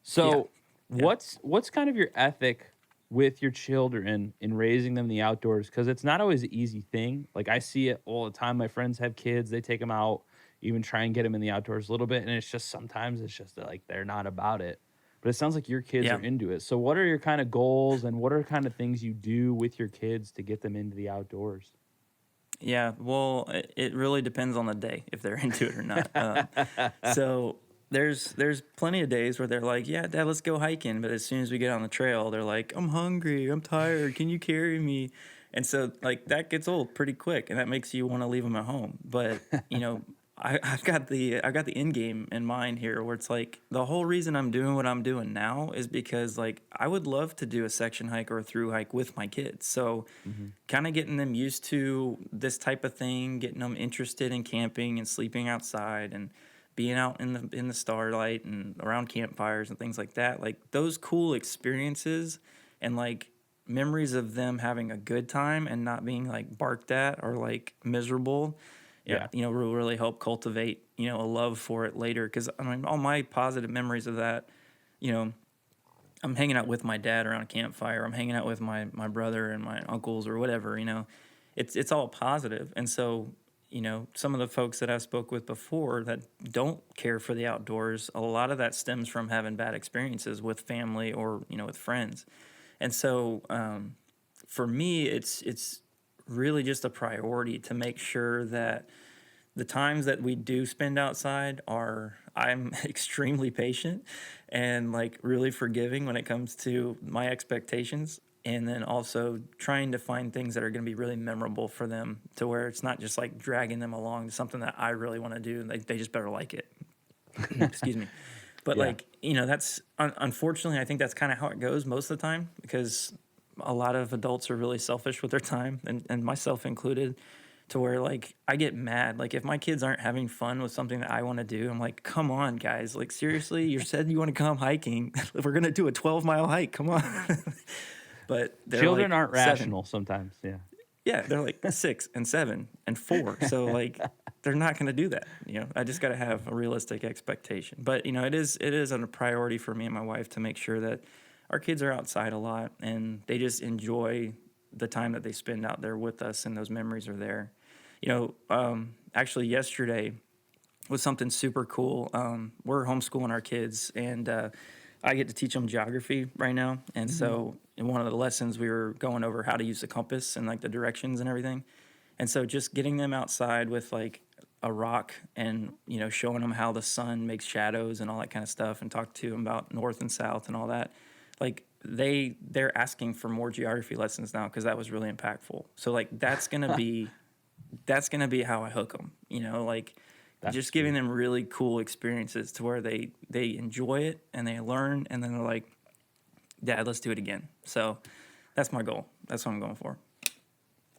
So Yeah. what's kind of your ethic with your children in raising them in the outdoors? Because it's not always an easy thing. Like, I see it all the time. My friends have kids. They take them out, even try and get them in the outdoors a little bit. And it's just sometimes it's just like they're not about it. But it sounds like your kids are into it. So what are your kind of goals, and what are kind of things you do with your kids to get them into the outdoors? Yeah, well, it really depends on the day if they're into it or not. So there's plenty of days where they're like, "Yeah, Dad, let's go hiking." But as soon as we get on the trail, they're like, "I'm hungry. I'm tired. Can you carry me?" And so like that gets old pretty quick, and that makes you want to leave them at home. But I've got the end game in mind here, where it's like the whole reason I'm doing what I'm doing now is because like I would love to do a section hike or a through hike with my kids. So kind of getting them used to this type of thing, getting them interested in camping and sleeping outside and being out in the starlight and around campfires and things like that. Like those cool experiences and like memories of them having a good time and not being like barked at or like miserable. Will really help cultivate, a love for it later. Because, I mean, all my positive memories of that, I'm hanging out with my dad around a campfire. I'm hanging out with my brother and my uncles or whatever, It's all positive. And so, some of the folks that I spoke with before that don't care for the outdoors, a lot of that stems from having bad experiences with family or, with friends. And so, for me, it's really just a priority to make sure that the times that we do spend outside I'm extremely patient and like really forgiving when it comes to my expectations, and then also trying to find things that are going to be really memorable for them, to where it's not just like dragging them along to something that I really want to do and they just better like it. Excuse me. But like, you know, that's unfortunately, I think that's kind of how it goes most of the time, because a lot of adults are really selfish with their time, and myself included, to where like I get mad. Like if my kids aren't having fun with something that I want to do, I'm like, come on, guys. Like seriously, you said you want to come hiking. We're going to do a 12-mile hike. Come on. But Children like aren't 7. rational sometimes. Yeah. Yeah, they're like 6 and 7 and 4. So like they're not going to do that. You know, I just got to have a realistic expectation. But you know, it is a priority for me and my wife to make sure that our kids are outside a lot and they just enjoy the time that they spend out there with us, and those memories are there. You know, actually yesterday was something super cool. We're homeschooling our kids, and I get to teach them geography right now. And so in one of the lessons, we were going over how to use the compass and like the directions and everything. And so just getting them outside with like a rock and, you know, showing them how the sun makes shadows and all that kind of stuff, and talk to them about north and south and all that. Like they're asking for more geography lessons now, because that was really impactful. So like that's gonna be how I hook them. You know, like that's just giving them really cool experiences to where they enjoy it and they learn, and then they're like, Dad, let's do it again. So that's my goal. That's what I'm going for.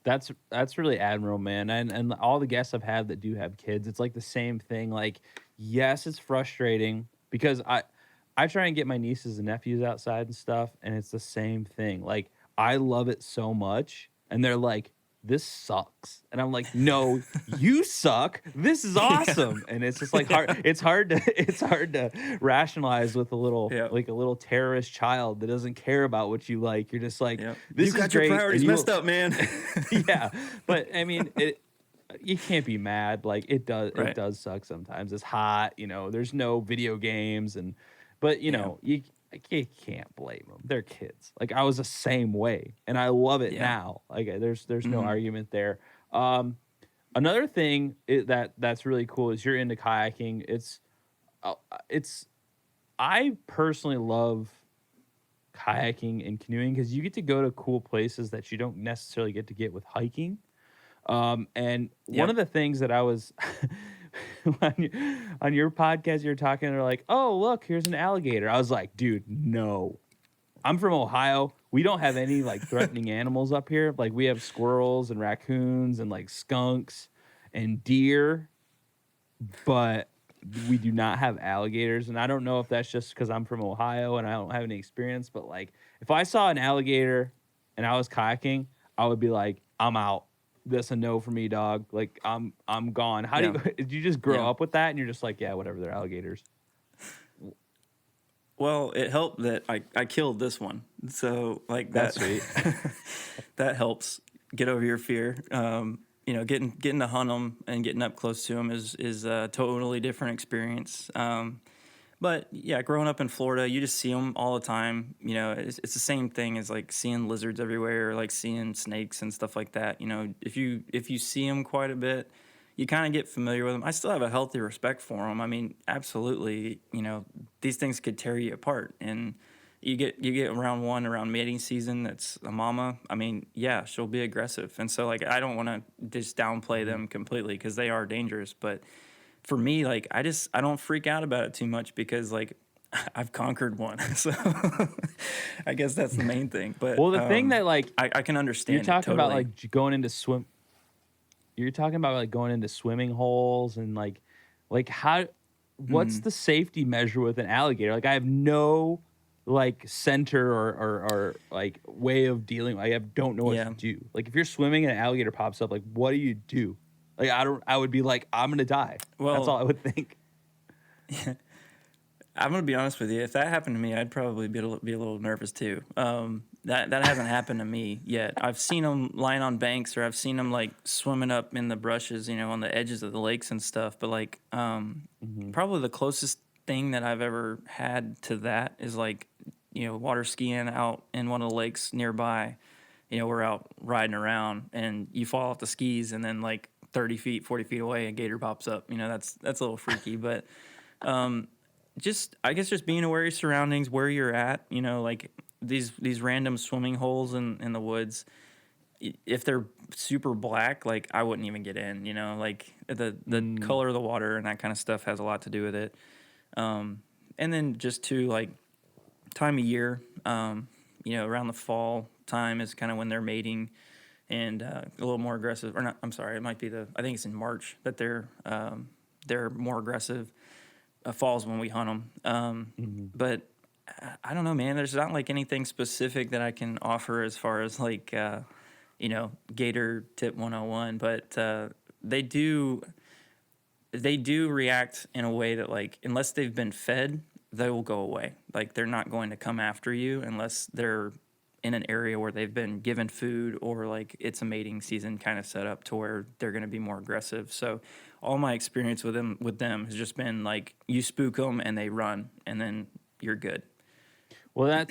That's really admirable, man. And all the guests I've had that do have kids, it's like the same thing. Like, yes, it's frustrating because I try and get my nieces and nephews outside and stuff, and it's the same thing. Like, I love it so much, and they're like, this sucks. And I'm like, no, you suck. This is awesome. And it's just like hard. It's hard to rationalize with a little terrorist child that doesn't care about what you like. You're just like, this is got great. Your priorities messed up, man. Yeah. But I mean, you can't be mad. Like it does suck sometimes. It's hot, you know, there's no video games, but you know, you can't blame them. They're kids. Like I was the same way, and I love it now. Like there's no argument there. Another thing that's really cool is you're into kayaking. I personally love kayaking and canoeing because you get to go to cool places that you don't necessarily get with hiking. And one of the things that I was on your podcast, you're talking, they're like, oh, look, here's an alligator. I was like, dude, no. I'm from Ohio. We don't have any like threatening animals up here. Like we have squirrels and raccoons and like skunks and deer, but we do not have alligators. And I don't know if that's just because I'm from Ohio and I don't have any experience, but like if I saw an alligator and I was kayaking, I would be like, I'm out. That's a no for me, dog. Like I'm gone. How do you did you just grow up with that and you're just like, yeah, whatever, they're alligators? Well, it helped that I killed this one. So like that's sweet. That helps get over your fear. You know, getting to hunt them and getting up close to them is a totally different experience. But yeah, growing up in Florida, you just see them all the time. You know, it's the same thing as like seeing lizards everywhere, or like seeing snakes and stuff like that. You know, if you see them quite a bit, you kind of get familiar with them. I still have a healthy respect for them. I mean, absolutely. You know, these things could tear you apart, and you get around mating season. That's a mama. I mean, yeah, she'll be aggressive, and so like I don't want to just downplay them completely because they are dangerous, but for me, like I don't freak out about it too much because like I've conquered one. So I guess that's the main thing. But well, the thing that like I can understand. You're talking about like going into swim. You're talking about like going into swimming holes and like how. What's the safety measure with an alligator? Like I have no like center or like way of dealing. I don't know what to do. Like if you're swimming and an alligator pops up, like what do you do? Like I would be like, I'm gonna die. Well, that's all I would think. I'm gonna be honest with you. If that happened to me, I'd probably be a little nervous too. That hasn't happened to me yet. I've seen them lying on banks, or I've seen them like swimming up in the brushes, you know, on the edges of the lakes and stuff. But like, probably the closest thing that I've ever had to that is like, you know, water skiing out in one of the lakes nearby. You know, we're out riding around, and you fall off the skis, and then like 30 feet, 40 feet away, a gator pops up. You know, that's a little freaky, but I guess just being aware of your surroundings, where you're at, you know, like these random swimming holes in the woods, if they're super black, like I wouldn't even get in, you know, like the color of the water and that kind of stuff has a lot to do with it. And then just to like time of year, around the fall time is kind of when they're mating and a little more aggressive. Or not, I'm sorry, it might be I think it's in March that they're more aggressive. Fall's when we hunt them. But I don't know, man. There's not like anything specific that I can offer as far as like, Gator tip 101. But they do react in a way that, like, unless they've been fed, they will go away. Like, they're not going to come after you unless they're in an area where they've been given food or like it's a mating season kind of set up to where they're going to be more aggressive. So all my experience with them has just been like, you spook them and they run and then you're good. Well,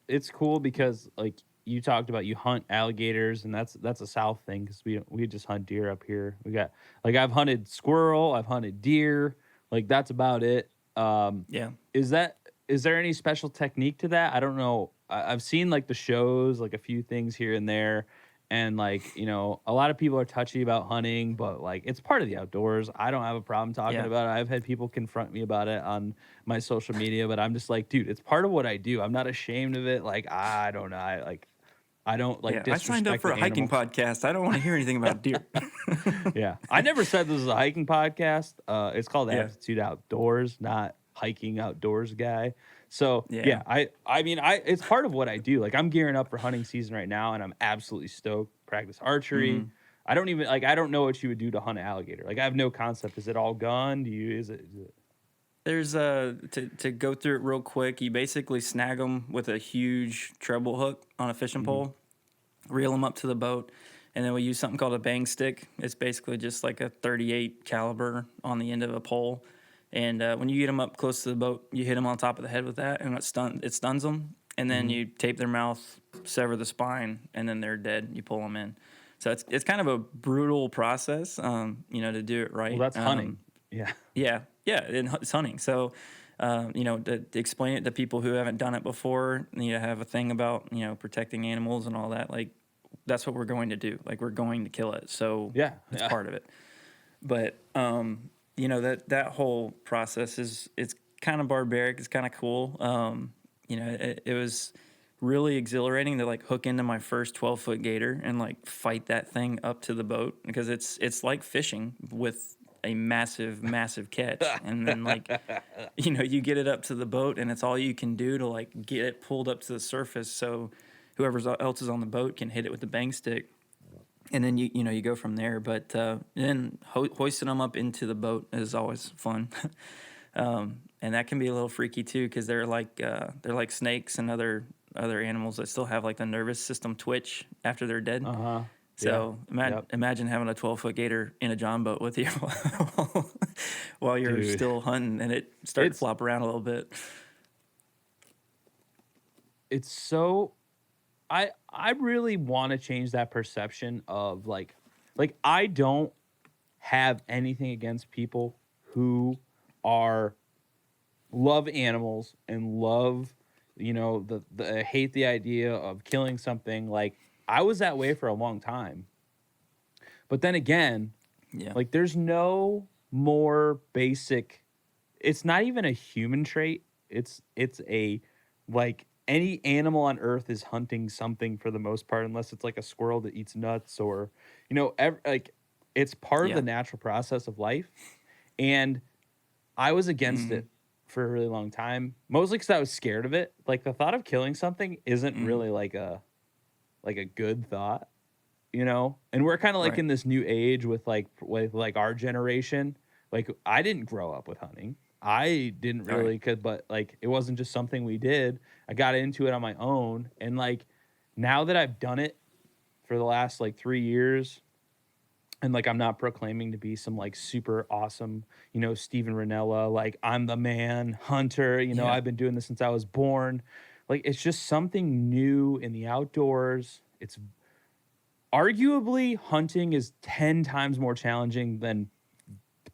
it's cool because like you talked about, you hunt alligators, and that's a South thing because we just hunt deer up here. We got, like, I've hunted squirrel, I've hunted deer, like that's about it. Yeah. Is there any special technique to that? I don't know. I've seen like the shows, like a few things here and there, and like, a lot of people are touchy about hunting, but like it's part of the outdoors. I don't have a problem talking about it. I've had people confront me about it on my social media, but I'm just like, dude, it's part of what I do. I'm not ashamed of it. Like, I don't know. I don't like I signed up for a hiking podcast. I don't want to hear anything about deer. Yeah. I never said this was a hiking podcast. It's called Aptitude Outdoors, not hiking outdoors guy. So I mean, it's part of what I do. Like, I'm gearing up for hunting season right now, and I'm absolutely stoked. Practice archery. I don't know what you would do to hunt an alligator. Like, I have no concept. Is it all gun? Is it? There's to go through it real quick. You basically snag them with a huge treble hook on a fishing pole, reel them up to the boat, and then we use something called a bang stick. It's basically just like a .38 caliber on the end of a pole. And when you get them up close to the boat, you hit them on top of the head with that, and it stuns them. And then you tape their mouth, sever the spine, and then they're dead. You pull them in. So it's kind of a brutal process, to do it right. Well, that's hunting. Yeah, it's hunting. So, to explain it to people who haven't done it before, have a thing about, protecting animals and all that. Like, that's what we're going to do. Like, we're going to kill it. So it's part of it. But, that whole process it's kind of barbaric. It's kind of cool. It was really exhilarating to like hook into my first 12-foot gator and like fight that thing up to the boat, because it's like fishing with a massive catch. And then like, you get it up to the boat and it's all you can do to like get it pulled up to the surface so whoever else is on the boat can hit it with the bang stick. And then you go from there, but then hoisting them up into the boat is always fun, and that can be a little freaky too, because they're like snakes and other animals that still have like the nervous system twitch after they're dead. So imagine having a 12-foot gator in a john boat with you while you're still hunting, and it starts to flop around a little bit. It's so. I really want to change that perception of like I don't have anything against people who love animals and love, hate the idea of killing something. Like, I was that way for a long time. But then again, like, there's no more basic, it's not even a human trait. It's a, like, any animal on earth is hunting something for the most part, unless it's like a squirrel that eats nuts or, it's part of the natural process of life. And I was against it for a really long time, mostly because I was scared of it. Like, the thought of killing something isn't really like a good thought, And we're kind of like in this new age with our generation. Like, I didn't grow up with hunting. I didn't really, but like, it wasn't just something we did. I got into it on my own. And like, now that I've done it for the last like 3 years, and like, I'm not proclaiming to be some like super awesome, Steven Ranella, like, I'm the man hunter, I've been doing this since I was born. Like, it's just something new in the outdoors. It's arguably, hunting is 10 times more challenging than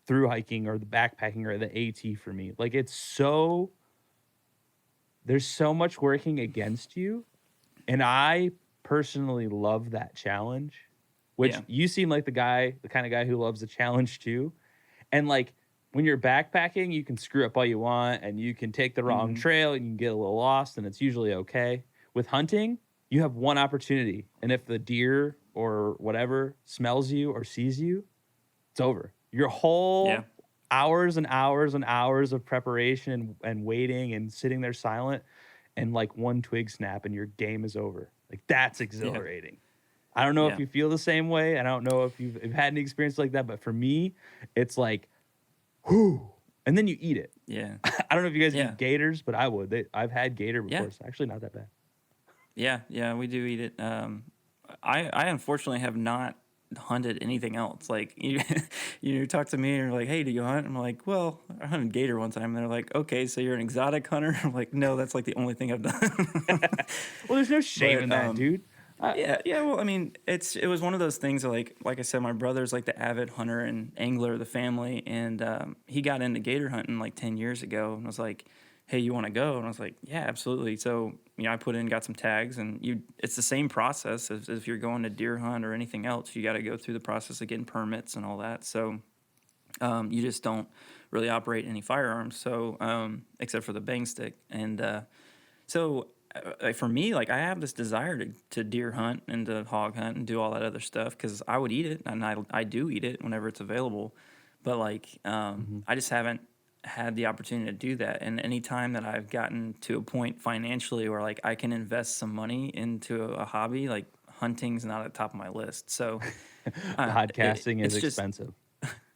through hiking or the backpacking or the AT for me. Like, there's so much working against you. And I personally love that challenge, which you seem like the kind of guy who loves the challenge too. And like, when you're backpacking, you can screw up all you want and you can take the wrong trail and you can get a little lost and it's usually okay. With hunting, you have one opportunity. And if the deer or whatever smells you or sees you, it's over. Your whole hours and hours and hours of preparation and waiting and sitting there silent and like one twig snap and your game is over. Like that's exhilarating. I don't know if you feel the same way. I don't know if you've had any experience like that, but for me, it's like, whoo, and then you eat it. Yeah. I don't know if you guys eat gators, but I would. I've had gator before. It's actually not that bad. Yeah, we do eat it. I unfortunately have not hunted anything else. Like you talk to me and you're like, hey, do you hunt? I'm like, well, I hunted gator one time. And they're like, okay, so you're an exotic hunter? I'm like, no, that's like the only thing I've done. Well, there's no shame in that, dude. Yeah. Well, I mean, it was one of those things that, like I said, my brother's like the avid hunter and angler of the family, and he got into gator hunting like 10 years ago, and was like, "Hey, you want to go?" And I was like, "Yeah, absolutely." So I put in, got some tags, and it's the same process as if you're going to deer hunt or anything else. You got to go through the process of getting permits and all that. So you just don't really operate any firearms, so except for the bang stick, and so. For me, like I have this desire to deer hunt and to hog hunt and do all that other stuff because I would eat it and I do eat it whenever it's available, but like I just haven't had the opportunity to do that. And any time that I've gotten to a point financially where like I can invest some money into a hobby, like hunting's not at the top of my list. So podcasting is expensive.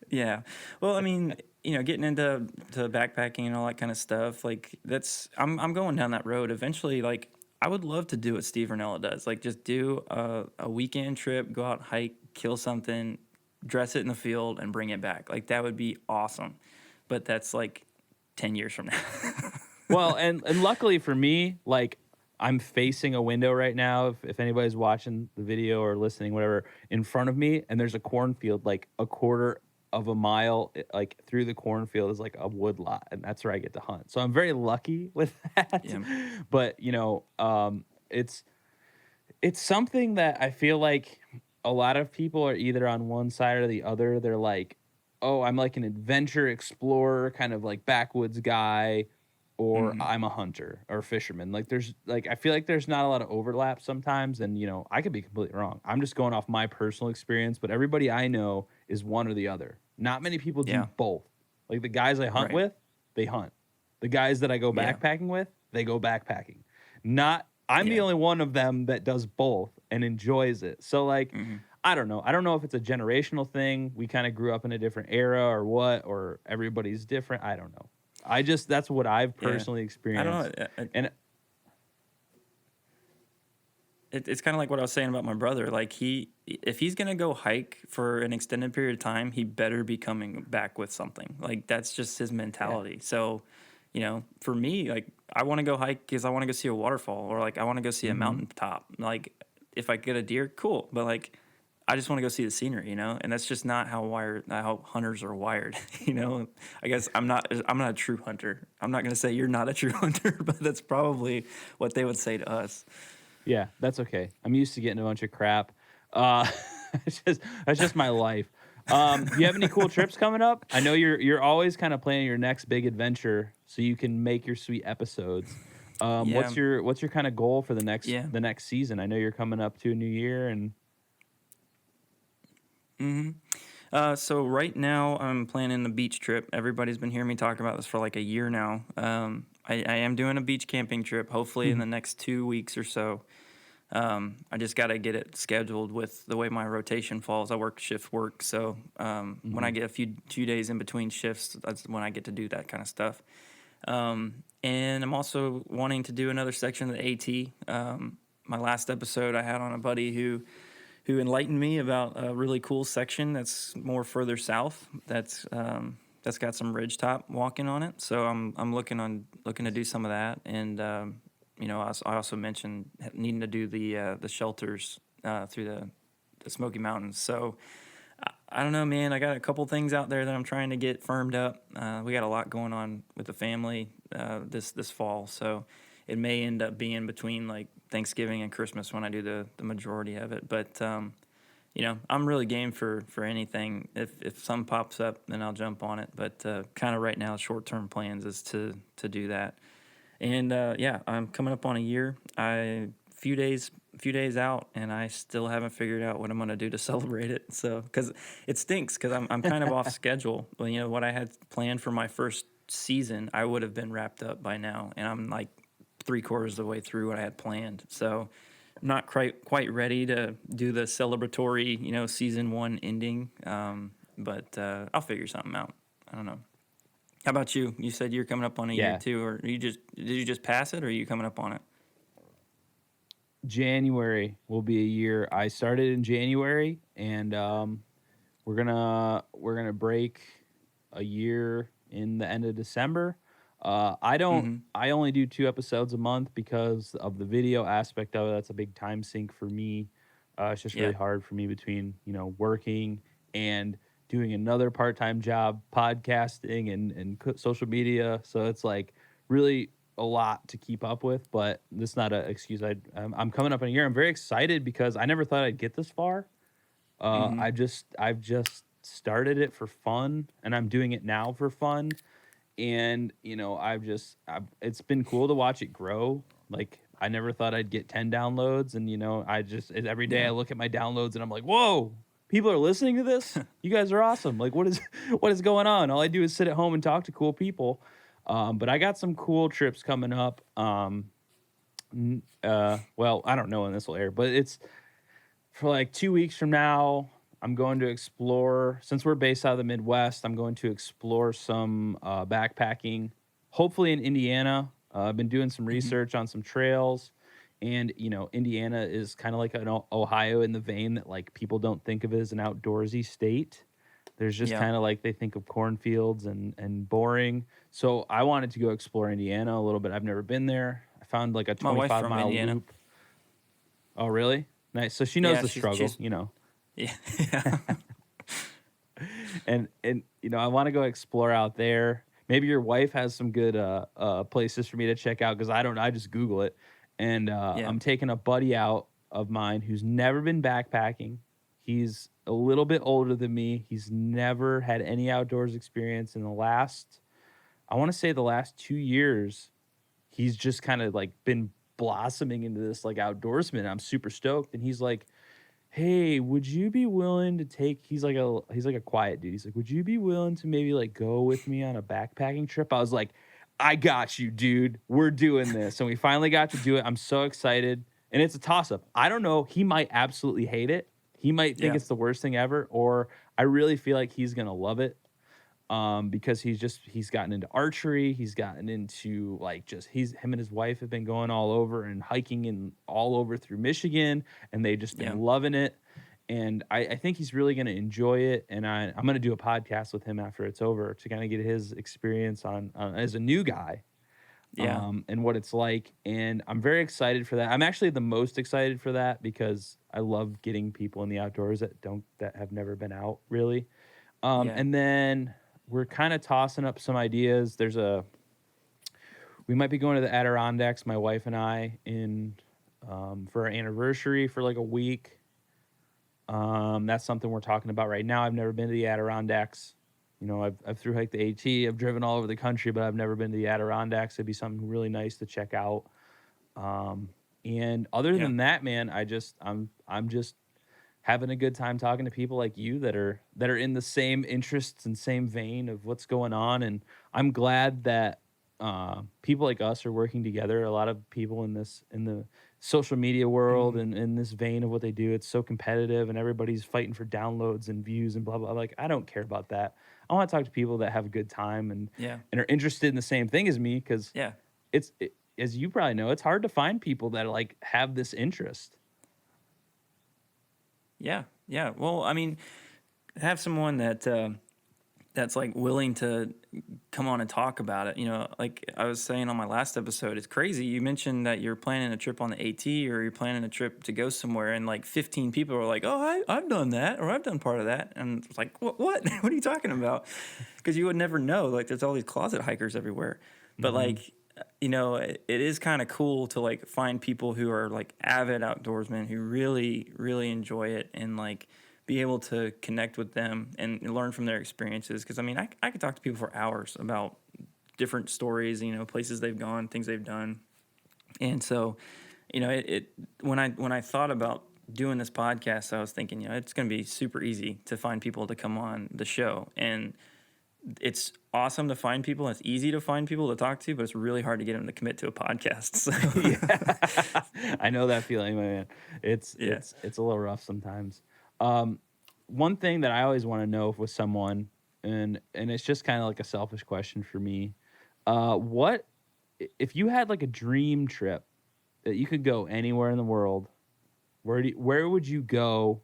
Yeah. Well, I mean, getting into backpacking and all that kind of stuff, like I'm going down that road. Eventually, like I would love to do what Steve Ranella does, like just do a weekend trip, go out, hike, kill something, dress it in the field, and bring it back. Like that would be awesome. But that's like 10 years from now. Well, and luckily for me, like I'm facing a window right now. If anybody's watching the video or listening, whatever, in front of me, and there's a cornfield like a quarter of a mile like through the cornfield is like a wood lot, and that's where I get to hunt. So I'm very lucky with that. Yeah. But it's something that I feel like a lot of people are either on one side or the other. They're like, oh, I'm like an adventure explorer, kind of like backwoods guy, or I'm a hunter or fisherman. Like there's like I feel like there's not a lot of overlap sometimes, and I could be completely wrong. I'm just going off my personal experience, but everybody I know is one or the other. Not many people do both. Like the guys I hunt with, they hunt. The guys that I go backpacking with, they go backpacking. I'm the only one of them that does both and enjoys it. So like I don't know. I don't know if it's a generational thing. We kind of grew up in a different era or what, or everybody's different. I don't know. That's what I've personally experienced. I don't know. It's kind of like what I was saying about my brother. Like if he's going to go hike for an extended period of time, he better be coming back with something. Like that's just his mentality. Yeah. So, for me, like I want to go hike because I want to go see a waterfall, or like I want to go see a mountaintop. Like if I get a deer, cool. But like, I just want to go see the scenery, and that's just not how hunters are wired. I guess I'm not a true hunter. I'm not going to say you're not a true hunter, but that's probably what they would say to us. Yeah, that's okay. I'm used to getting a bunch of crap. That's just my life. Do you have any cool trips coming up? I know you're always kind of planning your next big adventure so you can make your sweet episodes. What's your kind of goal for the next season? I know you're coming up to a new year and. So right now I'm planning a beach trip. Everybody's been hearing me talk about this for like a year now. I am doing a beach camping trip, hopefully in the next 2 weeks or so. I just got to get it scheduled with the way my rotation falls. I work shift work, so when I get a few days in between shifts, that's when I get to do that kind of stuff. And I'm also wanting to do another section of the AT. My last episode, I had on a buddy who enlightened me about a really cool section that's more further south. That's got some ridgetop walking on it. So I'm looking to do some of that, and I also mentioned needing to do the shelters through the Smoky Mountains. So I don't know, man. I got a couple things out there that I'm trying to get firmed up. We got a lot going on with the family this fall, so it may end up being between like Thanksgiving and Christmas when I do the majority of it. But I'm really game for anything. If something pops up, then I'll jump on it. But kind of right now, short-term plans is to do that. And I'm coming up on a year. Few days out, and I still haven't figured out what I'm gonna do to celebrate it. So, because it stinks, because I'm kind of off schedule. Well, what I had planned for my first season, I would have been wrapped up by now, and I'm like 3/4 of the way through what I had planned. So, I'm not quite ready to do the celebratory, season 1 ending. But I'll figure something out. I don't know. How about you? You said you're coming up on a year too, or did you just pass it, or are you coming up on it? January will be a year. I started in January, and we're gonna break a year in the end of December. I only do 2 episodes a month because of the video aspect of it. That's a big time sink for me. It's just really hard for me between working and doing another part-time job, podcasting and social media. So it's like really a lot to keep up with, but that's not an excuse. I'm coming up in a year. I'm very excited because I never thought I'd get this far. I've just started it for fun, and I'm doing it now for fun. And it's been cool to watch it grow. Like, I never thought I'd get 10 downloads, and every day I look at my downloads and I'm like, whoa, people are listening to this. You guys are awesome. Like, what is going on? All I do is sit at home and talk to cool people. But I got some cool trips coming up. Well, I don't know when this will air, but it's for like 2 weeks from now. I'm going to explore, since we're based out of the Midwest, I'm going to explore some backpacking, hopefully in Indiana. I've been doing some research on some trails, and, Indiana is kind of like an Ohio in the vein that, like, people don't think of it as an outdoorsy state. There's just kind of like they think of cornfields and boring. So I wanted to go explore Indiana a little bit. I've never been there. I found like a 25-mile loop. Oh, really? Nice. So she knows the struggle, Yeah. And I want to go explore out there. Maybe your wife has some good places for me to check out, because I don't know. I just Google it. And I'm taking a buddy out of mine who's never been backpacking. He's a little bit older than me. He's never had any outdoors experience in the last 2 years. He's just kind of like been blossoming into this like outdoorsman. I'm super stoked. And he's like, hey, would you be willing to take, he's like a quiet dude. He's like, would you be willing to maybe like go with me on a backpacking trip? I was like, I got you, dude. We're doing this. And we finally got to do it. I'm so excited. And it's a toss up. I don't know. He might absolutely hate it. He might think it's the worst thing ever, or I really feel like he's going to love it. Because he's gotten into archery. He's gotten into him and his wife have been going all over and hiking and all over through Michigan, and they've just been loving it. And I think he's really going to enjoy it. And I'm going to do a podcast with him after it's over to kind of get his experience on as a new guy. And what it's like. And I'm very excited for that. I'm actually the most excited for that because I love getting people in the outdoors that have never been out really. And then we're kind of tossing up some ideas. We might be going to the Adirondacks, my wife and I, for our anniversary for like a week. That's something we're talking about right now. I've never been to the Adirondacks. I've thru hiked the AT. I've driven all over the country, but I've never been to the Adirondacks. It'd be something really nice to check out. And other than that, man, I'm just having a good time talking to people like you that are in the same interests and same vein of what's going on. And I'm glad that people like us are working together. A lot of people in the social media world and in this vein of what they do, it's so competitive and everybody's fighting for downloads and views and blah, blah. Like, I don't care about that. I want to talk to people that have a good time and are interested in the same thing as me. Cause as you probably know, it's hard to find people that like have this interest. Yeah. Well, I mean, have someone that's like willing to come on and talk about it. Like I was saying on my last episode, it's crazy. You mentioned that you're planning a trip on the AT or you're planning a trip to go somewhere, and like 15 people are like, oh, I've done that, or I've done part of that. And it's like, what? What are you talking about? Because you would never know. Like, there's all these closet hikers everywhere. But like, it is kind of cool to like find people who are like avid outdoorsmen who really, really enjoy it and like be able to connect with them and learn from their experiences. Because I mean, I could talk to people for hours about different stories, places they've gone, things they've done. And so, when I thought about doing this podcast, I was thinking, it's going to be super easy to find people to come on the show. And it's awesome to find people. It's easy to find people to talk to, but it's really hard to get them to commit to a podcast. So. Yeah. I know that feeling, man. It's a little rough sometimes. One thing that I always want to know with someone, and it's just kind of like a selfish question for me. What if you had like a dream trip that you could go anywhere in the world? Where would you go?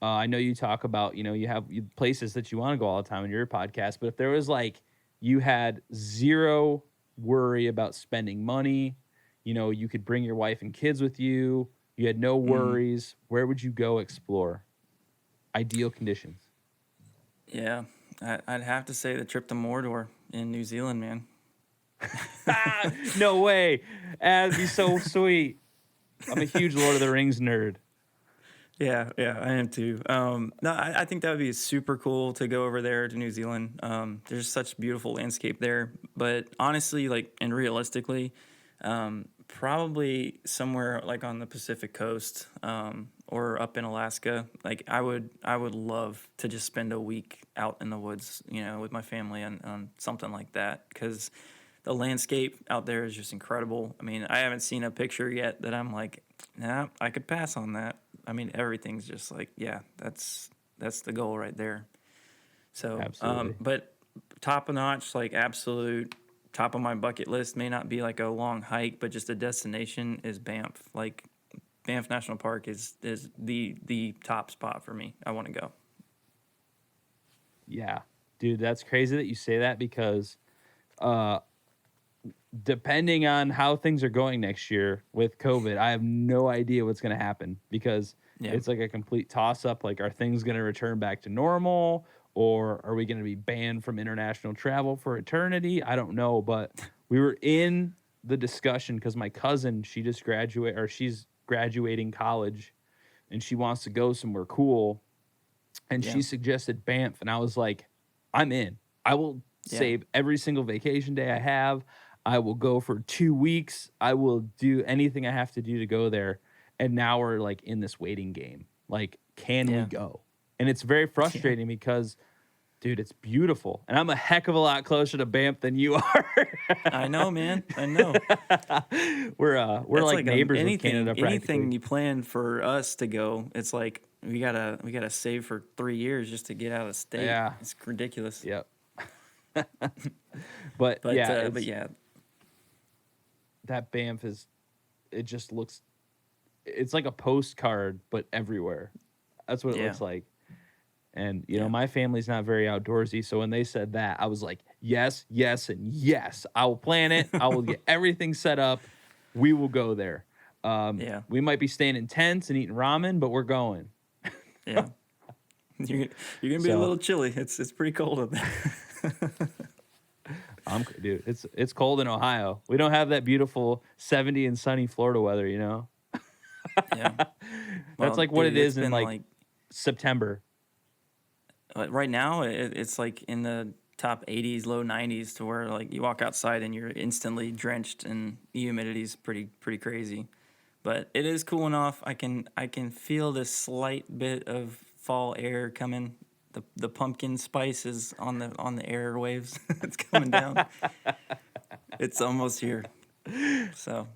I know you talk about, you have places that you want to go all the time in your podcast, but if there was like, you had zero worry about spending money, you could bring your wife and kids with you, you had no worries, where would you go explore? Ideal conditions. Yeah, I'd have to say the trip to Mordor in New Zealand, man. No way. That'd be so sweet. I'm a huge Lord of the Rings nerd. Yeah, I am too. No, I think that would be super cool to go over there to New Zealand. There's such beautiful landscape there, but honestly, like, and realistically, probably somewhere like on the Pacific coast, or up in Alaska. Like, I would love to just spend a week out in the woods, with my family on something like that, because the landscape out there is just incredible. I mean, I haven't seen a picture yet that I'm like, nah, I could pass on that. I mean, everything's just like, yeah, that's the goal right there. So, but top of notch, like absolute top of my bucket list, may not be like a long hike, but just a destination is Banff. Like, Banff National Park is the top spot for me. I want to go. Yeah, dude, that's crazy that you say that, because depending on how things are going next year with COVID, I have no idea what's going to happen, because it's like a complete toss up. Like, are things going to return back to normal, or are we going to be banned from international travel for eternity? I don't know, but we were in the discussion because my cousin, she's graduating college and she wants to go somewhere cool. And she suggested Banff. And I was like, I'm in. I will save every single vacation day I have. I will go for 2 weeks. I will do anything I have to do to go there. And now we're like in this waiting game. Like, can we go? And it's very frustrating because, dude, it's beautiful. And I'm a heck of a lot closer to Banff than you are. I know, man. I know. We're like neighbors with Canada practically. Anything you plan for us to go, it's like we gotta save for 3 years just to get out of state. Yeah. It's ridiculous. Yep. But yeah, that Banff it's like a postcard, but everywhere. That's what it looks like. And, my family's not very outdoorsy. So when they said that, I was like, yes, and yes. I will plan it. I will get everything set up. We will go there. We might be staying in tents and eating ramen, but we're going. Yeah. You're going to be a little chilly. It's pretty cold up there. Dude, it's cold in Ohio. We don't have that beautiful 70 and sunny Florida weather, Yeah. That's like what it is in like September. Right now, it's like in the top 80s, low 90s, to where like you walk outside and you're instantly drenched, and the humidity's pretty crazy. But it is cool enough. I can feel this slight bit of fall air coming. The pumpkin spice is on the airwaves. It's coming down. It's almost here. So.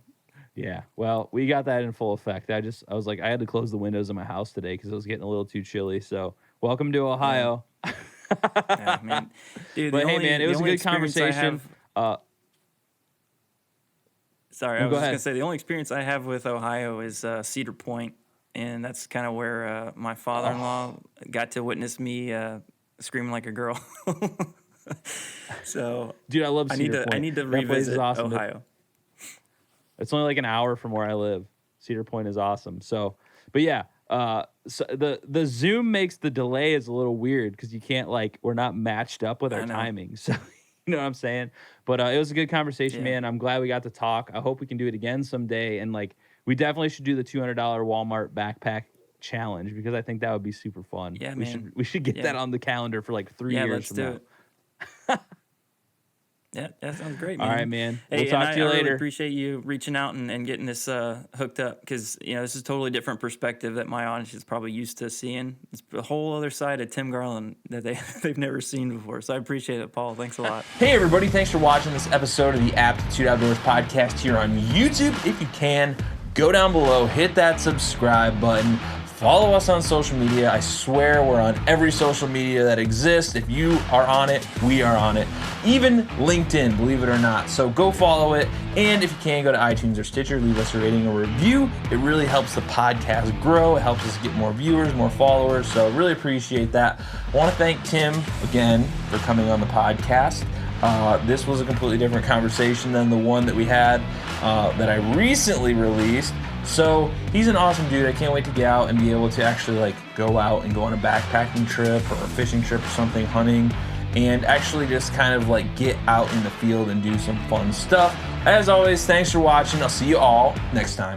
Yeah, well, we got that in full effect. I was like, I had to close the windows in my house today because it was getting a little too chilly. So, welcome to Ohio. Yeah, man. Dude, but hey, man, it was a good conversation. Sorry, I was just going to say, the only experience I have with Ohio is Cedar Point, and that's kind of where my father-in-law got to witness me screaming like a girl. So, dude, I love Cedar Point. I need to revisit Ohio. It's only like an hour from where I live. Cedar Point is awesome. So, but yeah, so the Zoom makes the delay is a little weird because you can't we're not matched up with our timing. So know what I'm saying? But it was a good conversation, Yeah. man. I'm glad we got to talk. I hope we can do it again someday. And like, we definitely should do the $200 Walmart backpack challenge because I think that would be super fun. Yeah, We should get Yeah. that on the calendar for like 3 Yeah, years let's from do now. it. Yeah, that sounds great, man. All right, man. Hey, We'll talk and to you I really later. appreciate you reaching out and getting this hooked up because, you know, this is a totally different perspective that my audience is probably used to seeing. It's a whole other side of Tim Garland that they've never seen before. So I appreciate it, Paul. Thanks a lot. Hey everybody, thanks for watching this episode of the Aptitude Outdoors Podcast here on YouTube. If you can, go down below, hit that subscribe button. Follow us on social media. I swear we're on every social media that exists. If you are on it, we are on it. Even LinkedIn, believe it or not. So go follow it. And if you can, go to iTunes or Stitcher, leave us a rating or review. It really helps the podcast grow. It helps us get more viewers, more followers. So really appreciate that. I want to thank Tim again for coming on the podcast. This was a completely different conversation than the one that we had that I recently released. So he's an awesome dude. I can't wait to get out and be able to actually like go out and go on a backpacking trip or a fishing trip or something, hunting, and actually just kind of like get out in the field and do some fun stuff. As always, thanks for watching. I'll see you all next time.